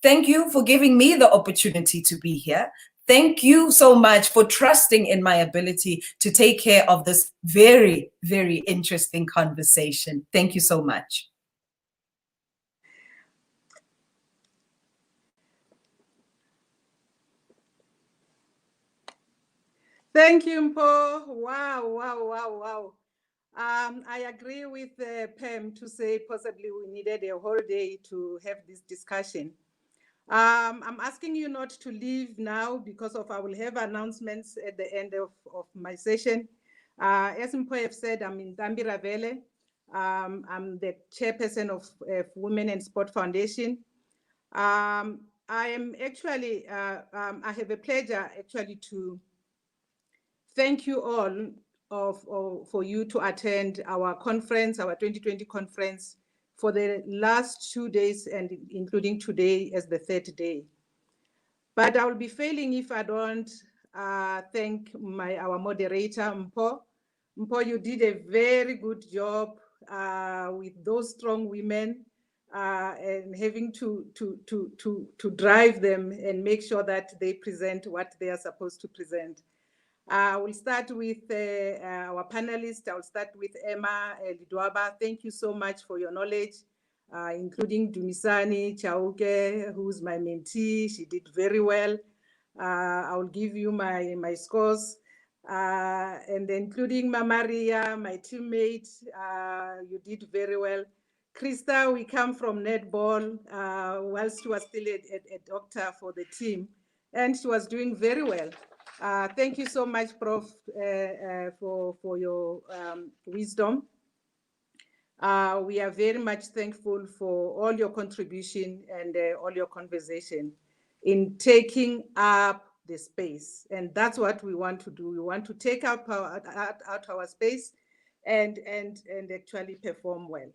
thank you for giving me the opportunity to be here. Thank you so much for trusting in my ability to take care of this very, very interesting conversation. Thank you so much. Thank you, Mpo. Wow, wow, wow, wow. I agree with Pam to say possibly we needed a whole day to have this discussion. I'm asking you not to leave now because I will have announcements at the end of my session. As Mpo have said, I'm Mentambi Ravele. I'm the chairperson of Women and Sport Foundation. I am actually, I have a pleasure actually to thank you all for you to attend our conference, our 2020 conference, for the last 2 days and including today as the third day. But I will be failing if I don't thank our moderator, Mpo. Mpo, you did a very good job with those strong women and having to drive them and make sure that they present what they are supposed to present. We'll start with our panelists. I'll start with Emma Lidwaba. Thank you so much for your knowledge, including Dumisani Chauke, who's my mentee. She did very well. I'll give you my scores. And including Maria, my teammate, you did very well. Krista, we come from netball, whilst she was still a doctor for the team, and she was doing very well. Thank you so much, Prof, for your wisdom. We are very much thankful for all your contribution and all your conversation in taking up the space. And that's what we want to do. We want to take up our space and actually perform well.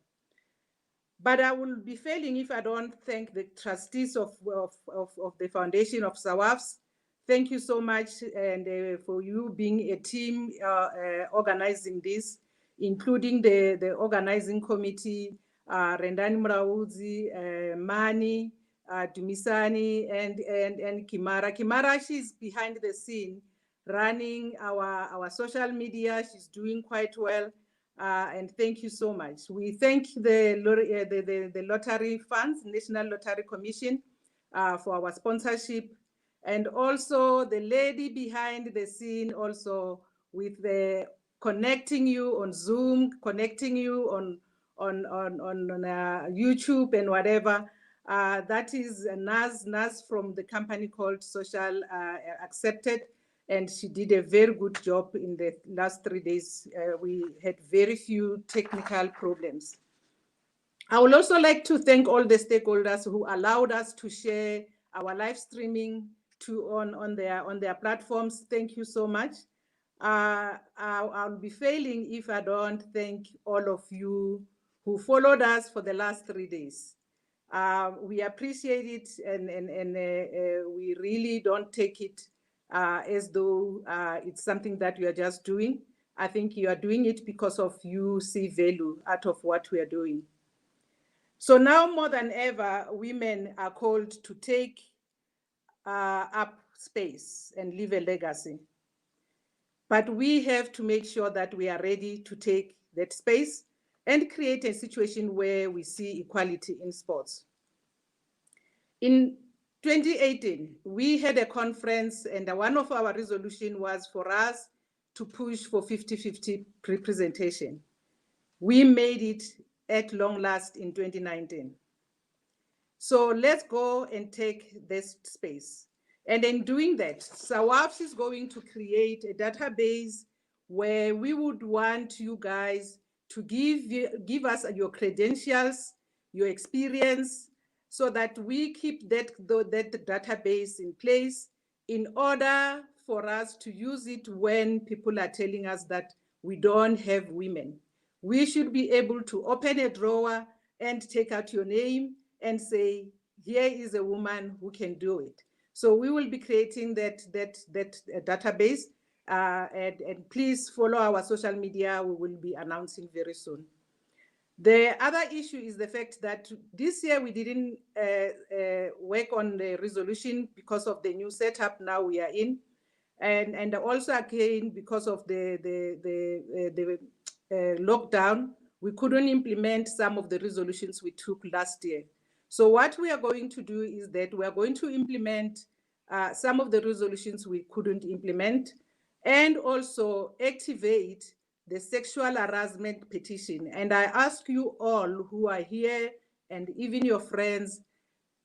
But I will be failing if I don't thank the trustees of the Foundation of SAWASF. Thank you so much, and for you being a team organizing this, including the organizing committee, Rendani Mraudzi, Mani, Dumisani, and Kimara. Kimara, she's behind the scene, running our social media. She's doing quite well, and thank you so much. We thank the lottery funds, National Lottery Commission, for our sponsorship. And also the lady behind the scene also with the connecting you on Zoom, connecting you on YouTube and whatever. That is Naz from the company called Social Accepted. And she did a very good job in the last 3 days. We had very few technical problems. I would also like to thank all the stakeholders who allowed us to share our live streaming on their platforms. Thank you so much. I'll be failing if I don't thank all of you who followed us for the last 3 days. We appreciate it, and we really don't take it as though it's something that you are just doing. I think you are doing it because of you see value out of what we are doing. So now more than ever, women are called to take up space and leave a legacy. But we have to make sure that we are ready to take that space and create a situation where we see equality in sports. In 2018, we had a conference, and one of our resolutions was for us to push for 50-50 representation. We made it at long last in 2019. So let's go and take this space. And in doing that, SAWASF is going to create a database where we would want you guys to give us your credentials, your experience, so that we keep that database in place in order for us to use it when people are telling us that we don't have women. We should be able to open a drawer and take out your name and say, here is a woman who can do it. So we will be creating that database, and please follow our social media. We will be announcing very soon. The other issue is the fact that this year we didn't work on the resolution because of the new setup now we are in, and also again because of the lockdown, we couldn't implement some of the resolutions we took last year. So what we are going to do is that we are going to implement some of the resolutions we couldn't implement, and also activate the sexual harassment petition. And I ask you all who are here, and even your friends,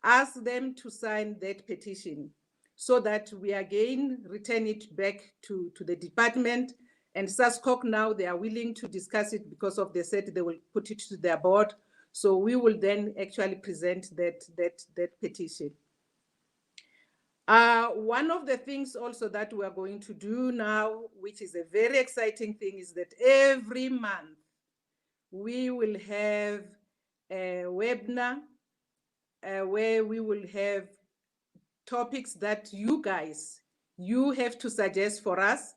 ask them to sign that petition so that we again return it back to the department. And SASCOC now, they are willing to discuss it because of they said they will put it to their board. So we will then actually present that petition. One of the things also that we are going to do now, which is a very exciting thing, is that every month we will have a webinar where we will have topics that you guys, you have to suggest for us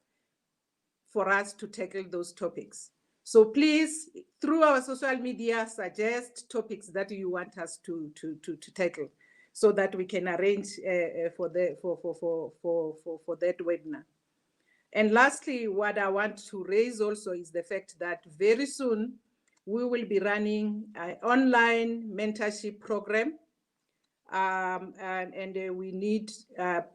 to tackle those topics. So please, through our social media, suggest topics that you want us to tackle, so that we can arrange for that webinar. And lastly, what I want to raise also is the fact that very soon we will be running an online mentorship program. And we need,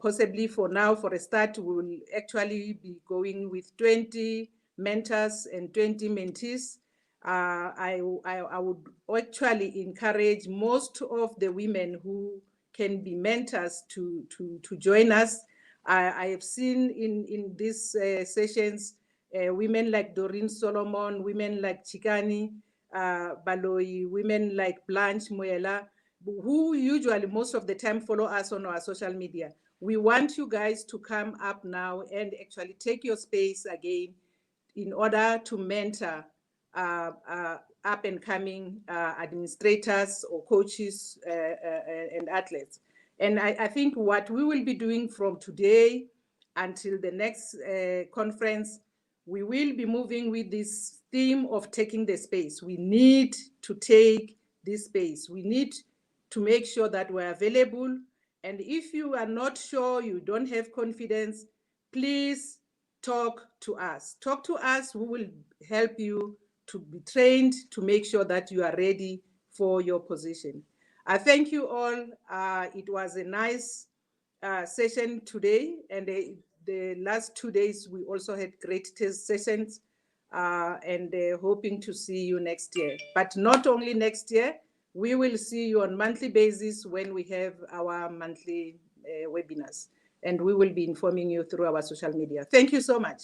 possibly for now, for a start, we will actually be going with 20 mentors and 20 mentees. I would actually encourage most of the women who can be mentors to join us. I have seen in these sessions women like Doreen Solomon, women like Chikani Baloyi, women like Blanche Muela, who usually most of the time follow us on our social media. We want you guys to come up now and actually take your space again in order to mentor up and coming administrators or coaches and athletes. And I think what we will be doing from today until the next conference, we will be moving with this theme of taking the space. We need to take this space. We need to make sure that we're available. And if you are not sure, you don't have confidence, please talk to us. Talk to us. We will help you to be trained to make sure that you are ready for your position. I thank you all. It was a nice session today, and the last 2 days we also had great test sessions, and hoping to see you next year. But not only next year, we will see you on a monthly basis when we have our monthly webinars, and we will be informing you through our social media. Thank you so much.